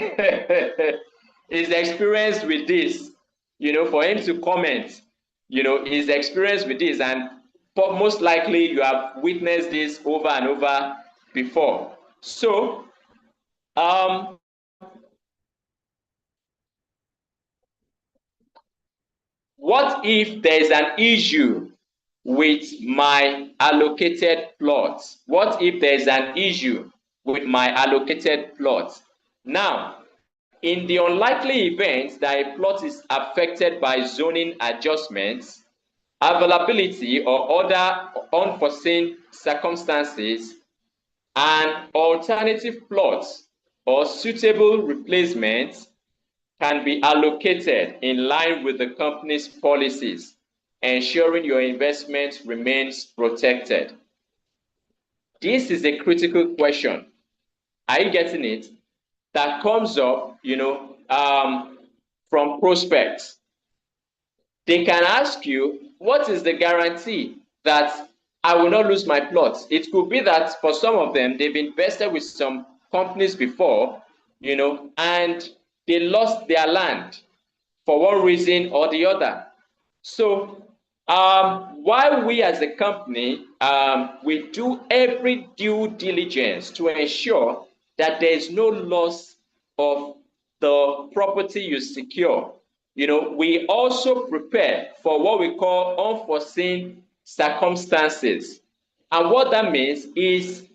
is experienced with this. You know, for him to comment, you know, his experience with this, and most likely you have witnessed this over and over before. So what if there's an issue with my allocated plots? What if there's an issue with my allocated plots? Now, in the unlikely event that a plot is affected by zoning adjustments, availability, or other unforeseen circumstances, an alternative plot or suitable replacement can be allocated in line with the company's policies, ensuring your investment remains protected. This is a critical question. Are you getting it? That comes up, you know, from prospects. They can ask you, what is the guarantee that I will not lose my plots? It could be that for some of them, they've invested with some companies before, you know, and they lost their land for one reason or the other. So while we as a company, we do every due diligence to ensure that there is no loss of the property you secure, you know, we also prepare for what we call unforeseen circumstances. And what that means is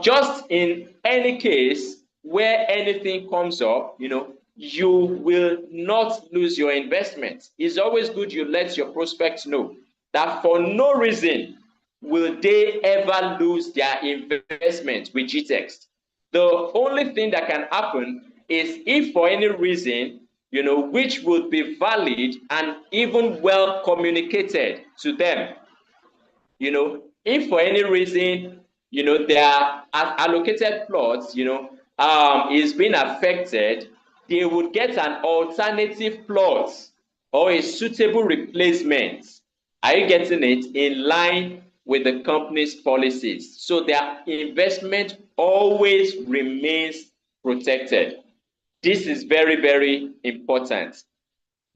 just in any case where anything comes up, you know, you will not lose your investment. It's always good you let your prospects know that for no reason will they ever lose their investment with GTExt. The only thing that can happen is if for any reason, you know, which would be valid and even well communicated to them, you know, if for any reason, you know, their allocated plots, you know, is being affected, they would get an alternative plot or a suitable replacement. Are you getting it? In line with the company's policies. So their investment always remains protected. This is very, very important.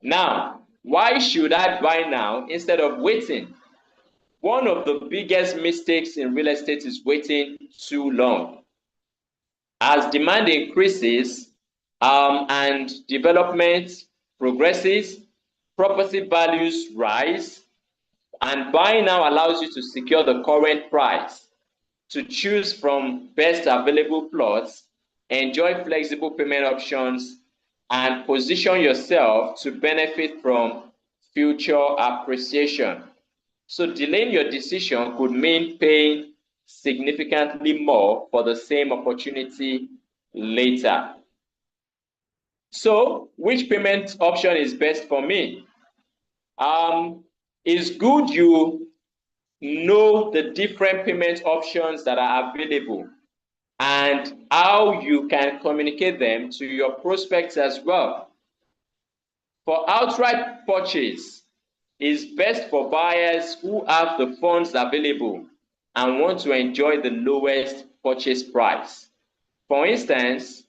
Now, why should I buy now instead of waiting? One of the biggest mistakes in real estate is waiting too long. As demand increases and development progresses, property values rise, and buying now allows you to secure the current price, to choose from best available plots, enjoy flexible payment options, and position yourself to benefit from future appreciation. So delaying your decision could mean paying significantly more for the same opportunity later. So which payment option is best for me? It's good you know the different payment options that are available and how you can communicate them to your prospects as well. For outright purchase, is best for buyers who have the funds available and want to enjoy the lowest purchase price. For instance,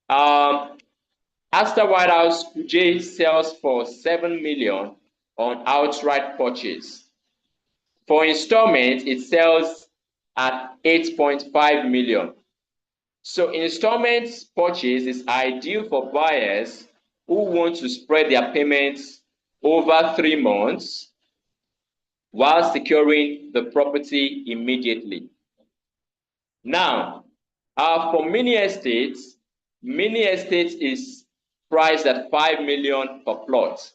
Astor White House Kuje sells for 7 million on outright purchase. For installment, it sells at 8.5 million. So installment purchase is ideal for buyers who want to spread their payments over 3 months while securing the property immediately. Now, for mini estates is priced at 5 million per plot.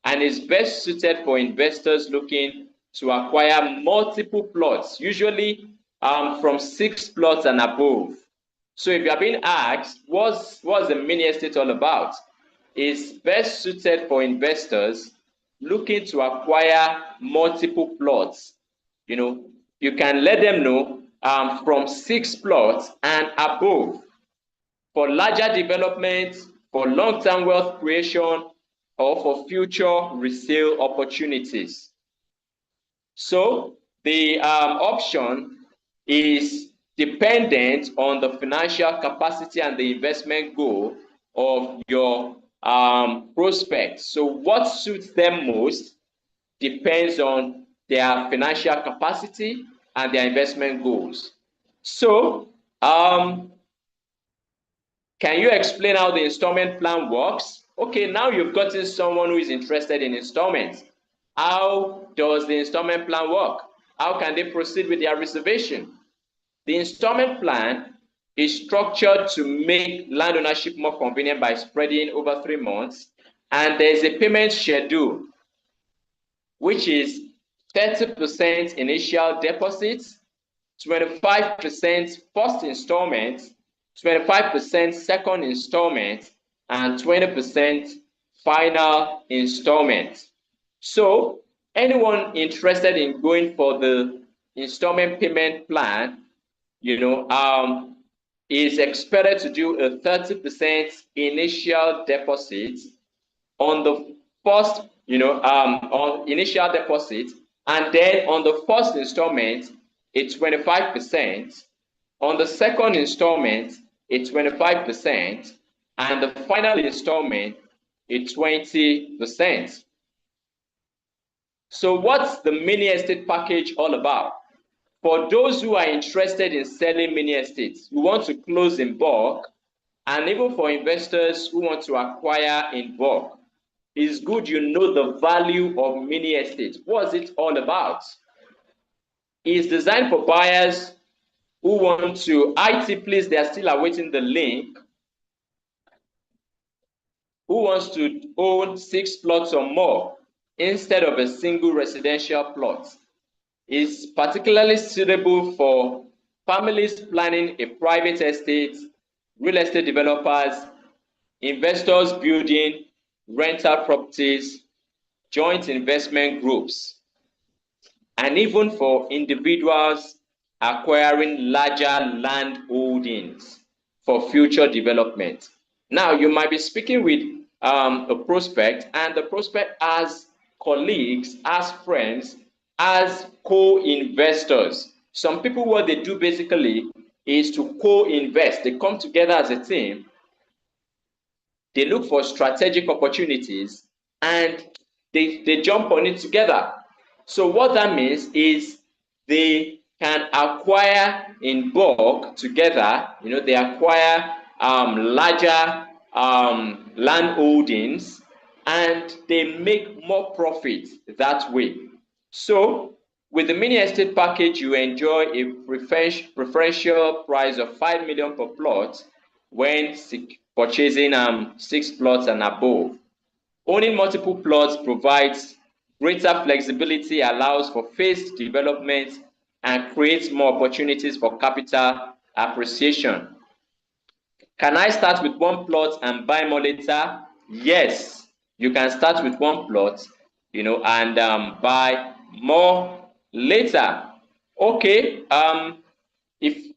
and is best suited for investors looking to acquire multiple plots, usually from 6 plots and above. So if you are being asked, what's the mini estate all about? It's best suited for investors looking to acquire multiple plots. You know, you can let them know from 6 plots and above, for larger development, for long-term wealth creation, or for future resale opportunities. So the option is dependent on the financial capacity and the investment goal of your prospect. So what suits them most depends on their financial capacity and their investment goals. So can you explain how the installment plan works? Okay, now you've gotten someone who is interested in installments. How does the installment plan work? How can they proceed with their reservation? The installment plan is structured to make land ownership more convenient by spreading over 3 months, and there's a payment schedule, which is 30% initial deposits, 25% first installment, 25% second installment, and 20% final installment. So anyone interested in going for the installment payment plan, is expected to do a 30% initial deposit on the first, on initial deposit, and then on the first installment, it's 25%. On the second installment, it's 25%, and the final installment, it's 20%. So what's the mini estate package all about? For those who are interested in selling mini estates, who want to close in bulk, and even for investors who want to acquire in bulk, it's good you know the value of mini estates. What's it all about? It's designed for buyers who want to, IT please, they are still awaiting the link, who wants to own 6 plots or more instead of a single residential plot. Is particularly suitable for families planning a private estate, real estate developers, investors building rental properties, joint investment groups, and even for individuals acquiring larger land holdings for future development. Now, you might be speaking with a prospect, and the prospect has colleagues, has friends, as co-investors. Some people, what they do basically is to co-invest. They come together as a team, they look for strategic opportunities, and they jump on it together. So what that means is they can acquire in bulk together. They acquire larger land holdings, and they make more profit that way. So with the mini estate package, you enjoy a preferential price of 5 million per plot when purchasing 6 plots and above. Owning multiple plots provides greater flexibility, allows for phased development, and creates more opportunities for capital appreciation. Can I start with 1 plot and buy more later? Yes, you can start with 1 plot, and buy more later. Okay, if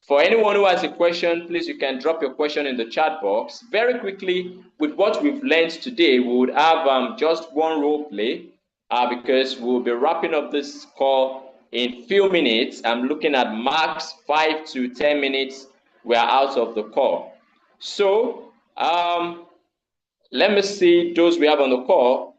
for anyone who has a question, please, you can drop your question in the chat box. Very quickly, with what we've learned today, we would have just 1 role play because we'll be wrapping up this call in few minutes. I'm looking at max 5 to 10 minutes. We are out of the call. So let me see those we have on the call.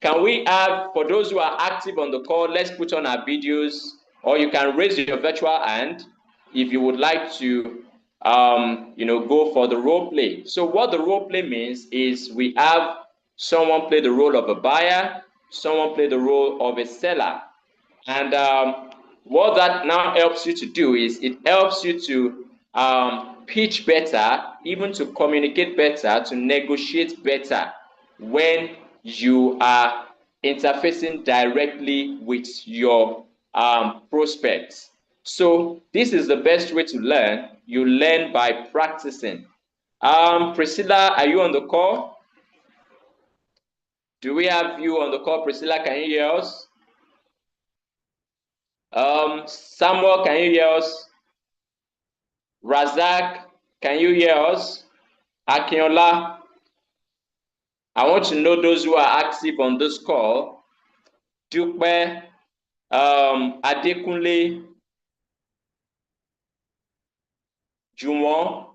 Can we have, for those who are active on the call, let's put on our videos, or you can raise your virtual hand if you would like to, go for the role play. So what the role play means is we have someone play the role of a buyer, someone play the role of a seller. And what that now helps you to do is it helps you to pitch better, even to communicate better, to negotiate better. when you are interfacing directly with your prospects. So this is the best way to learn. You learn by practicing. Priscilla, are you on the call? Do we have you on the call? Priscilla, can you hear us? Samuel, can you hear us? Razak, can you hear us? Akinola, I want to know those who are active on this call. Dukbe, Adekunle, Jumon,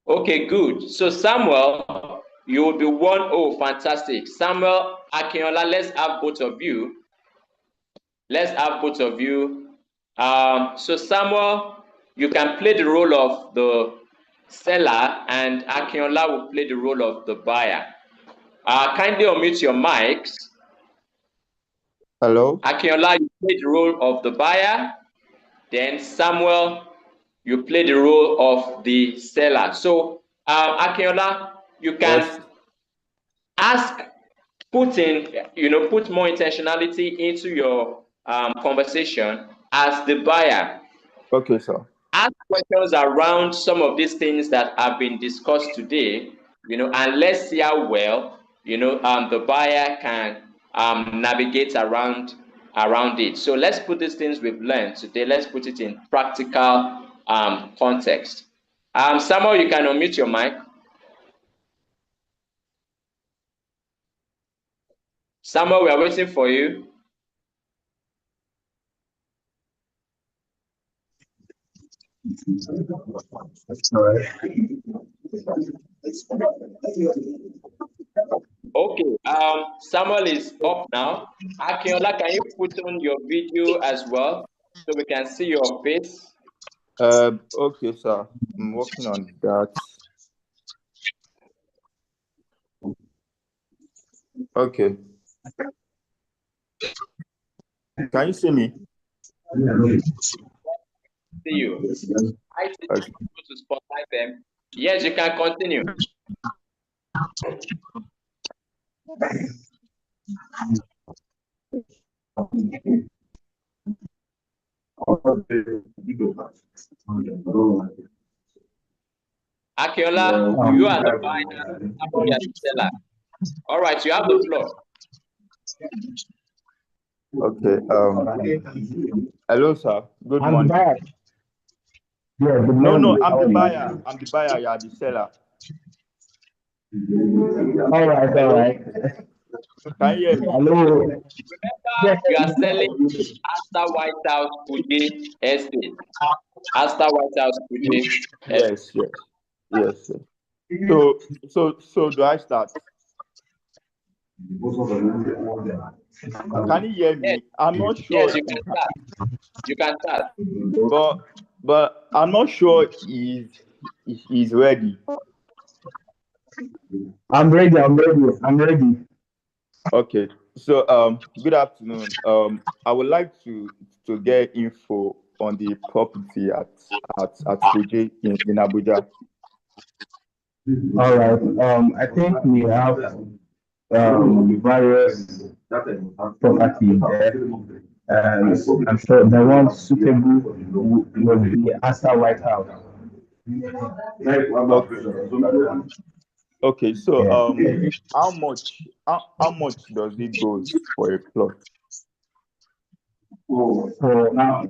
okay, good. So Samuel, you will be 1-0. Fantastic. Samuel, Akinola, let's have both of you. Let's have both of you. So Samuel, you can play the role of the seller, and Akinola will play the role of the buyer. Kindly unmute your mics. Hello. Akinola, you play the role of the buyer. Then Samuel, you play the role of the seller. So Akinola, you can put more intentionality into your conversation as the buyer. Okay, sir. Ask questions around some of these things that have been discussed today, and let's see how well, the buyer can navigate around it. So let's put these things we've learned today, let's put it in practical context. Samuel, you can unmute your mic. Samuel, we are waiting for you. Okay, Samuel is up now. Akinola, can you put on your video as well so we can see your face? Okay, sir. I'm working on that. Okay. Can you see me? See you. I see you to spotlight them. Yes, you can continue. Akinola, you are the buyer, you are the seller. All right, you have the floor. Okay. Hello, sir. Good morning. Yeah, good No, morning. I'm the buyer. I'm the buyer. You are the seller. All right. Can you hear me? Hello. Remember, you are selling Asta White House Kuje Estate. Asta White House Kuje. Yes. So do I start? Can you hear me? Yes. I'm not sure. Yes, you can start. But I'm not sure he's ready. I'm ready. Okay. So good afternoon. I would like to get info on the property at Kuje in Abuja. All right. I think we have various properties there. I'm sure the one suitable will be Asta White House. Okay, so how much does it go for a plot? So now,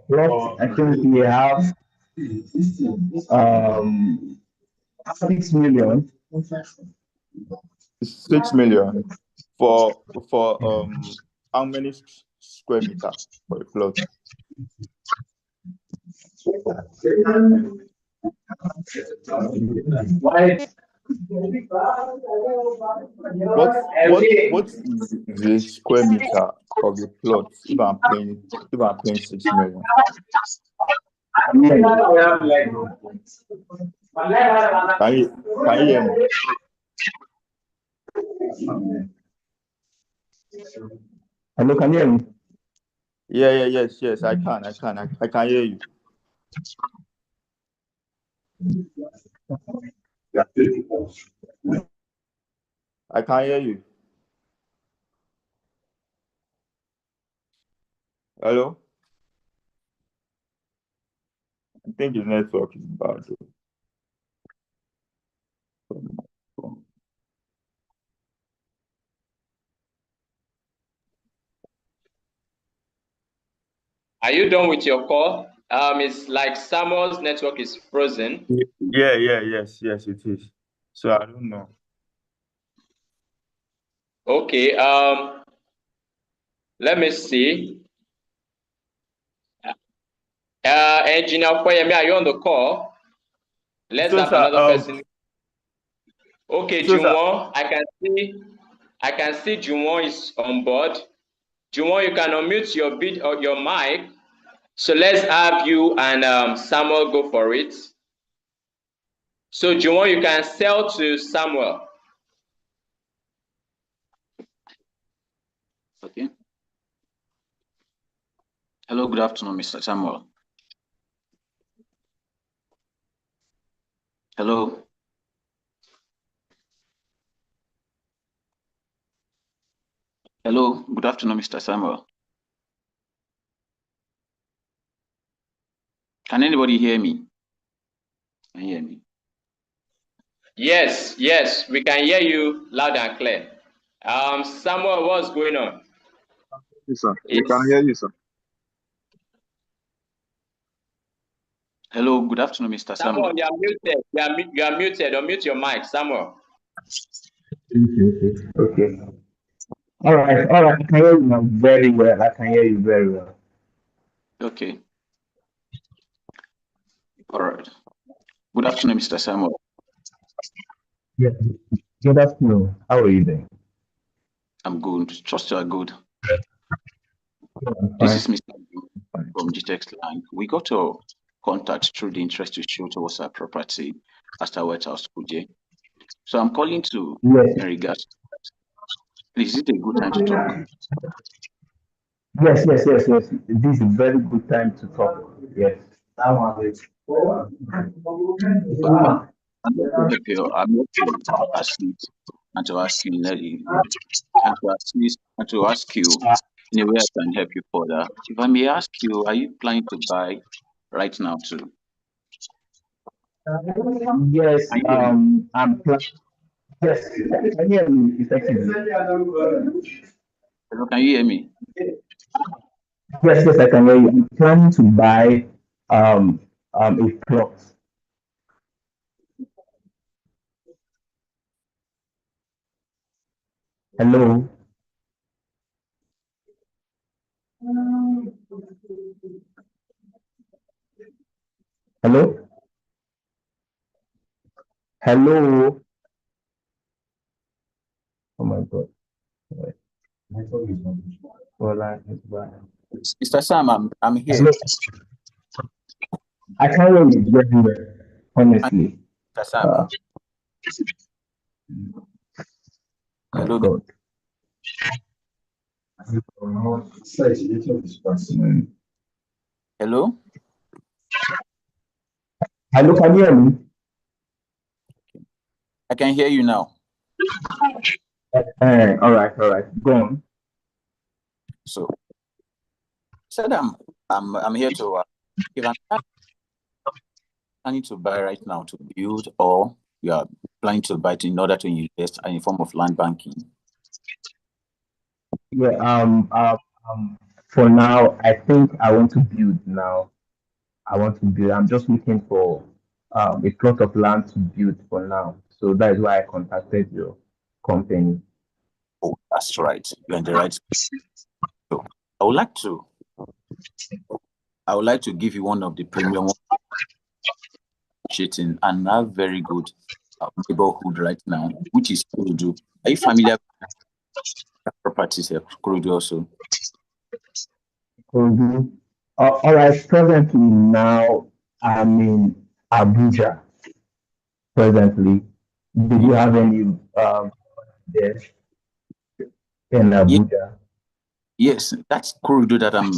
plot, I think we have 6 million. 6 million for how many square meters for a plot? What is the square meter of the plot if I'm paying 6 million? Can you hear me? Hello, can you hear me? Yes, I can hear you. I can't hear you. Hello? I think the network is bad. Are you done with your call? It's like Samuel's network is frozen. Yes, it is. So I don't know. Okay, let me see. Engineer Koyemi, are you on the call? Let's have another person. Okay, Juwon, I can see Juwon is on board. Juwon, you can unmute your bit or your mic. So let's have you and Samuel go for it. So Juwon, you can sell to Samuel. Okay. Hello, good afternoon, Mr. Samuel. Hello. Hello, good afternoon, Mr. Samuel. Can anybody hear me? Can you hear me? Yes, we can hear you loud and clear. Samuel, what's going on? Yes, sir. We can hear you, sir. Hello, good afternoon, Mr. Samuel. You are muted. You are muted. Unmute your mic, Samuel. Okay. All right. I can hear you now very well. I can hear you very well. Okay. All right. Good afternoon, Mr. Samuel. Yeah. Good afternoon. How are you doing? I'm good. Trust you are good. I'm This fine. is Mr. from GTEX Line. We got your contact through the interest you show towards our property after White House Kuje. So I'm calling to in regards to that. Please, is it a good time to talk? Yes. This is a very good time to talk. Yes. I'm here to assist and to ask you, in a way I can help you further. If I may ask you, are you planning to buy right now too? Yes. I'm planning. Yes. Can you hear me effectively? Hello, can you hear me? Yes, I can hear you. I'm planning to buy a plot. Hello. Hello. Hello. Oh my God. Mr. Sam, I'm here. Hello. I can't hear you very well, honestly. Mr. Sam. Hello. God. Hello. Hello, can you hear me? I can hear you now. All right. Go on. So, said I'm here to if I'm planning to buy right now to build, or you are planning to buy in order to invest in form of land banking. Yeah. For now, I think I want to build now. I'm just looking for a plot of land to build for now. So that is why I contacted your company. Oh, that's right. You're in the right. So I would like to give you one of the premium cheating and have very good neighborhood right now, which is Kurudu. Are you familiar with properties here, Kurudu also? Kurudu. All right. Presently now, I'm in Abuja. Presently, did you have any there in Abuja? Yes, that's Kurudu that I'm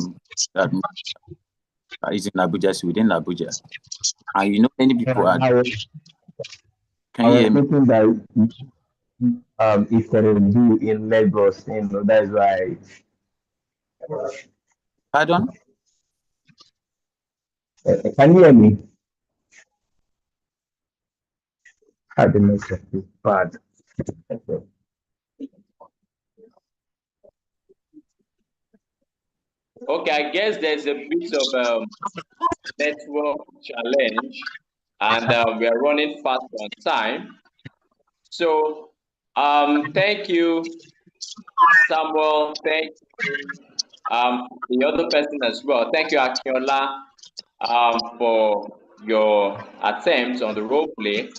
It's in Abuja, it's within Abuja. And you know, many people are. Can you hear me? Thinking that if there is do in Lagos, that's why. Pardon? Can you hear me? The network is bad. Okay, I guess there's a bit of network challenge, and we are running fast on time. So, thank you, Samuel. Thank you, the other person as well. Thank you, Akinola, for your attempt on the role play.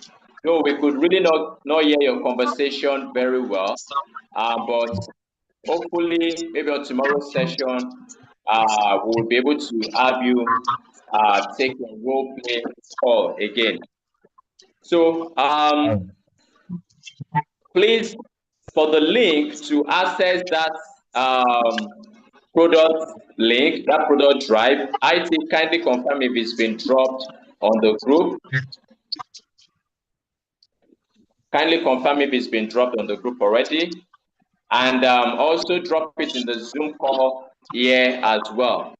No, we could really not hear your conversation very well, but hopefully, maybe on tomorrow's session, we'll be able to have you take your role play call again. So, please, for the link to access that product link, that product drive, IT kindly confirm if it's been dropped on the group. Kindly confirm if it's been dropped on the group already. And also drop it in the Zoom call here as well.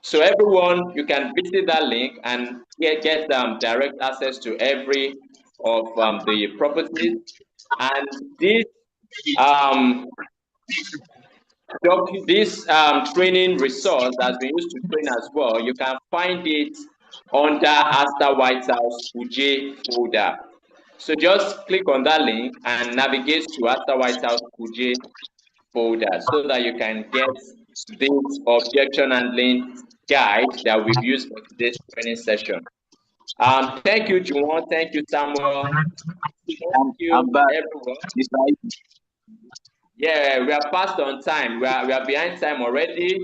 So everyone, you can visit that link and get direct access to every of the properties. And this training resource that's been used to train as well, you can find it under Asta Whitehouse Kuje folder. So just click on that link and navigate to Asta Whitehouse Kuje folder so that you can get this objection handling guide that we've used for today's training session. Thank you, Juwon. Thank you, Samuel. Thank you, everyone. Yeah, we are past on time. We are behind time already,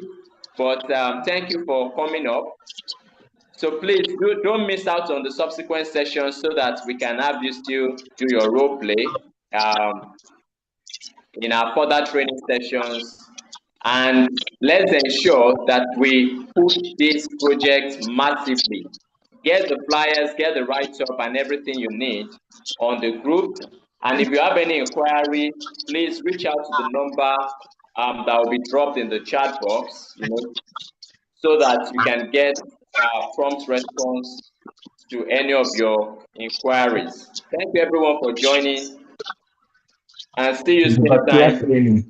but thank you for coming up. So please don't miss out on the subsequent sessions so that we can have you still do your role play in our further training sessions. And let's ensure that we push this project massively. Get the flyers, get the write-up and everything you need on the group. And if you have any inquiry, please reach out to the number that will be dropped in the chat box, so that you can get prompt response to any of your inquiries. Thank you everyone for joining, and see you same time.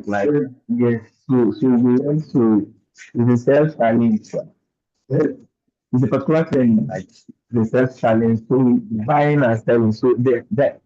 Like, yes, so we want to the self challenge. It's a particular training, like the self challenge, so buying and selling. So that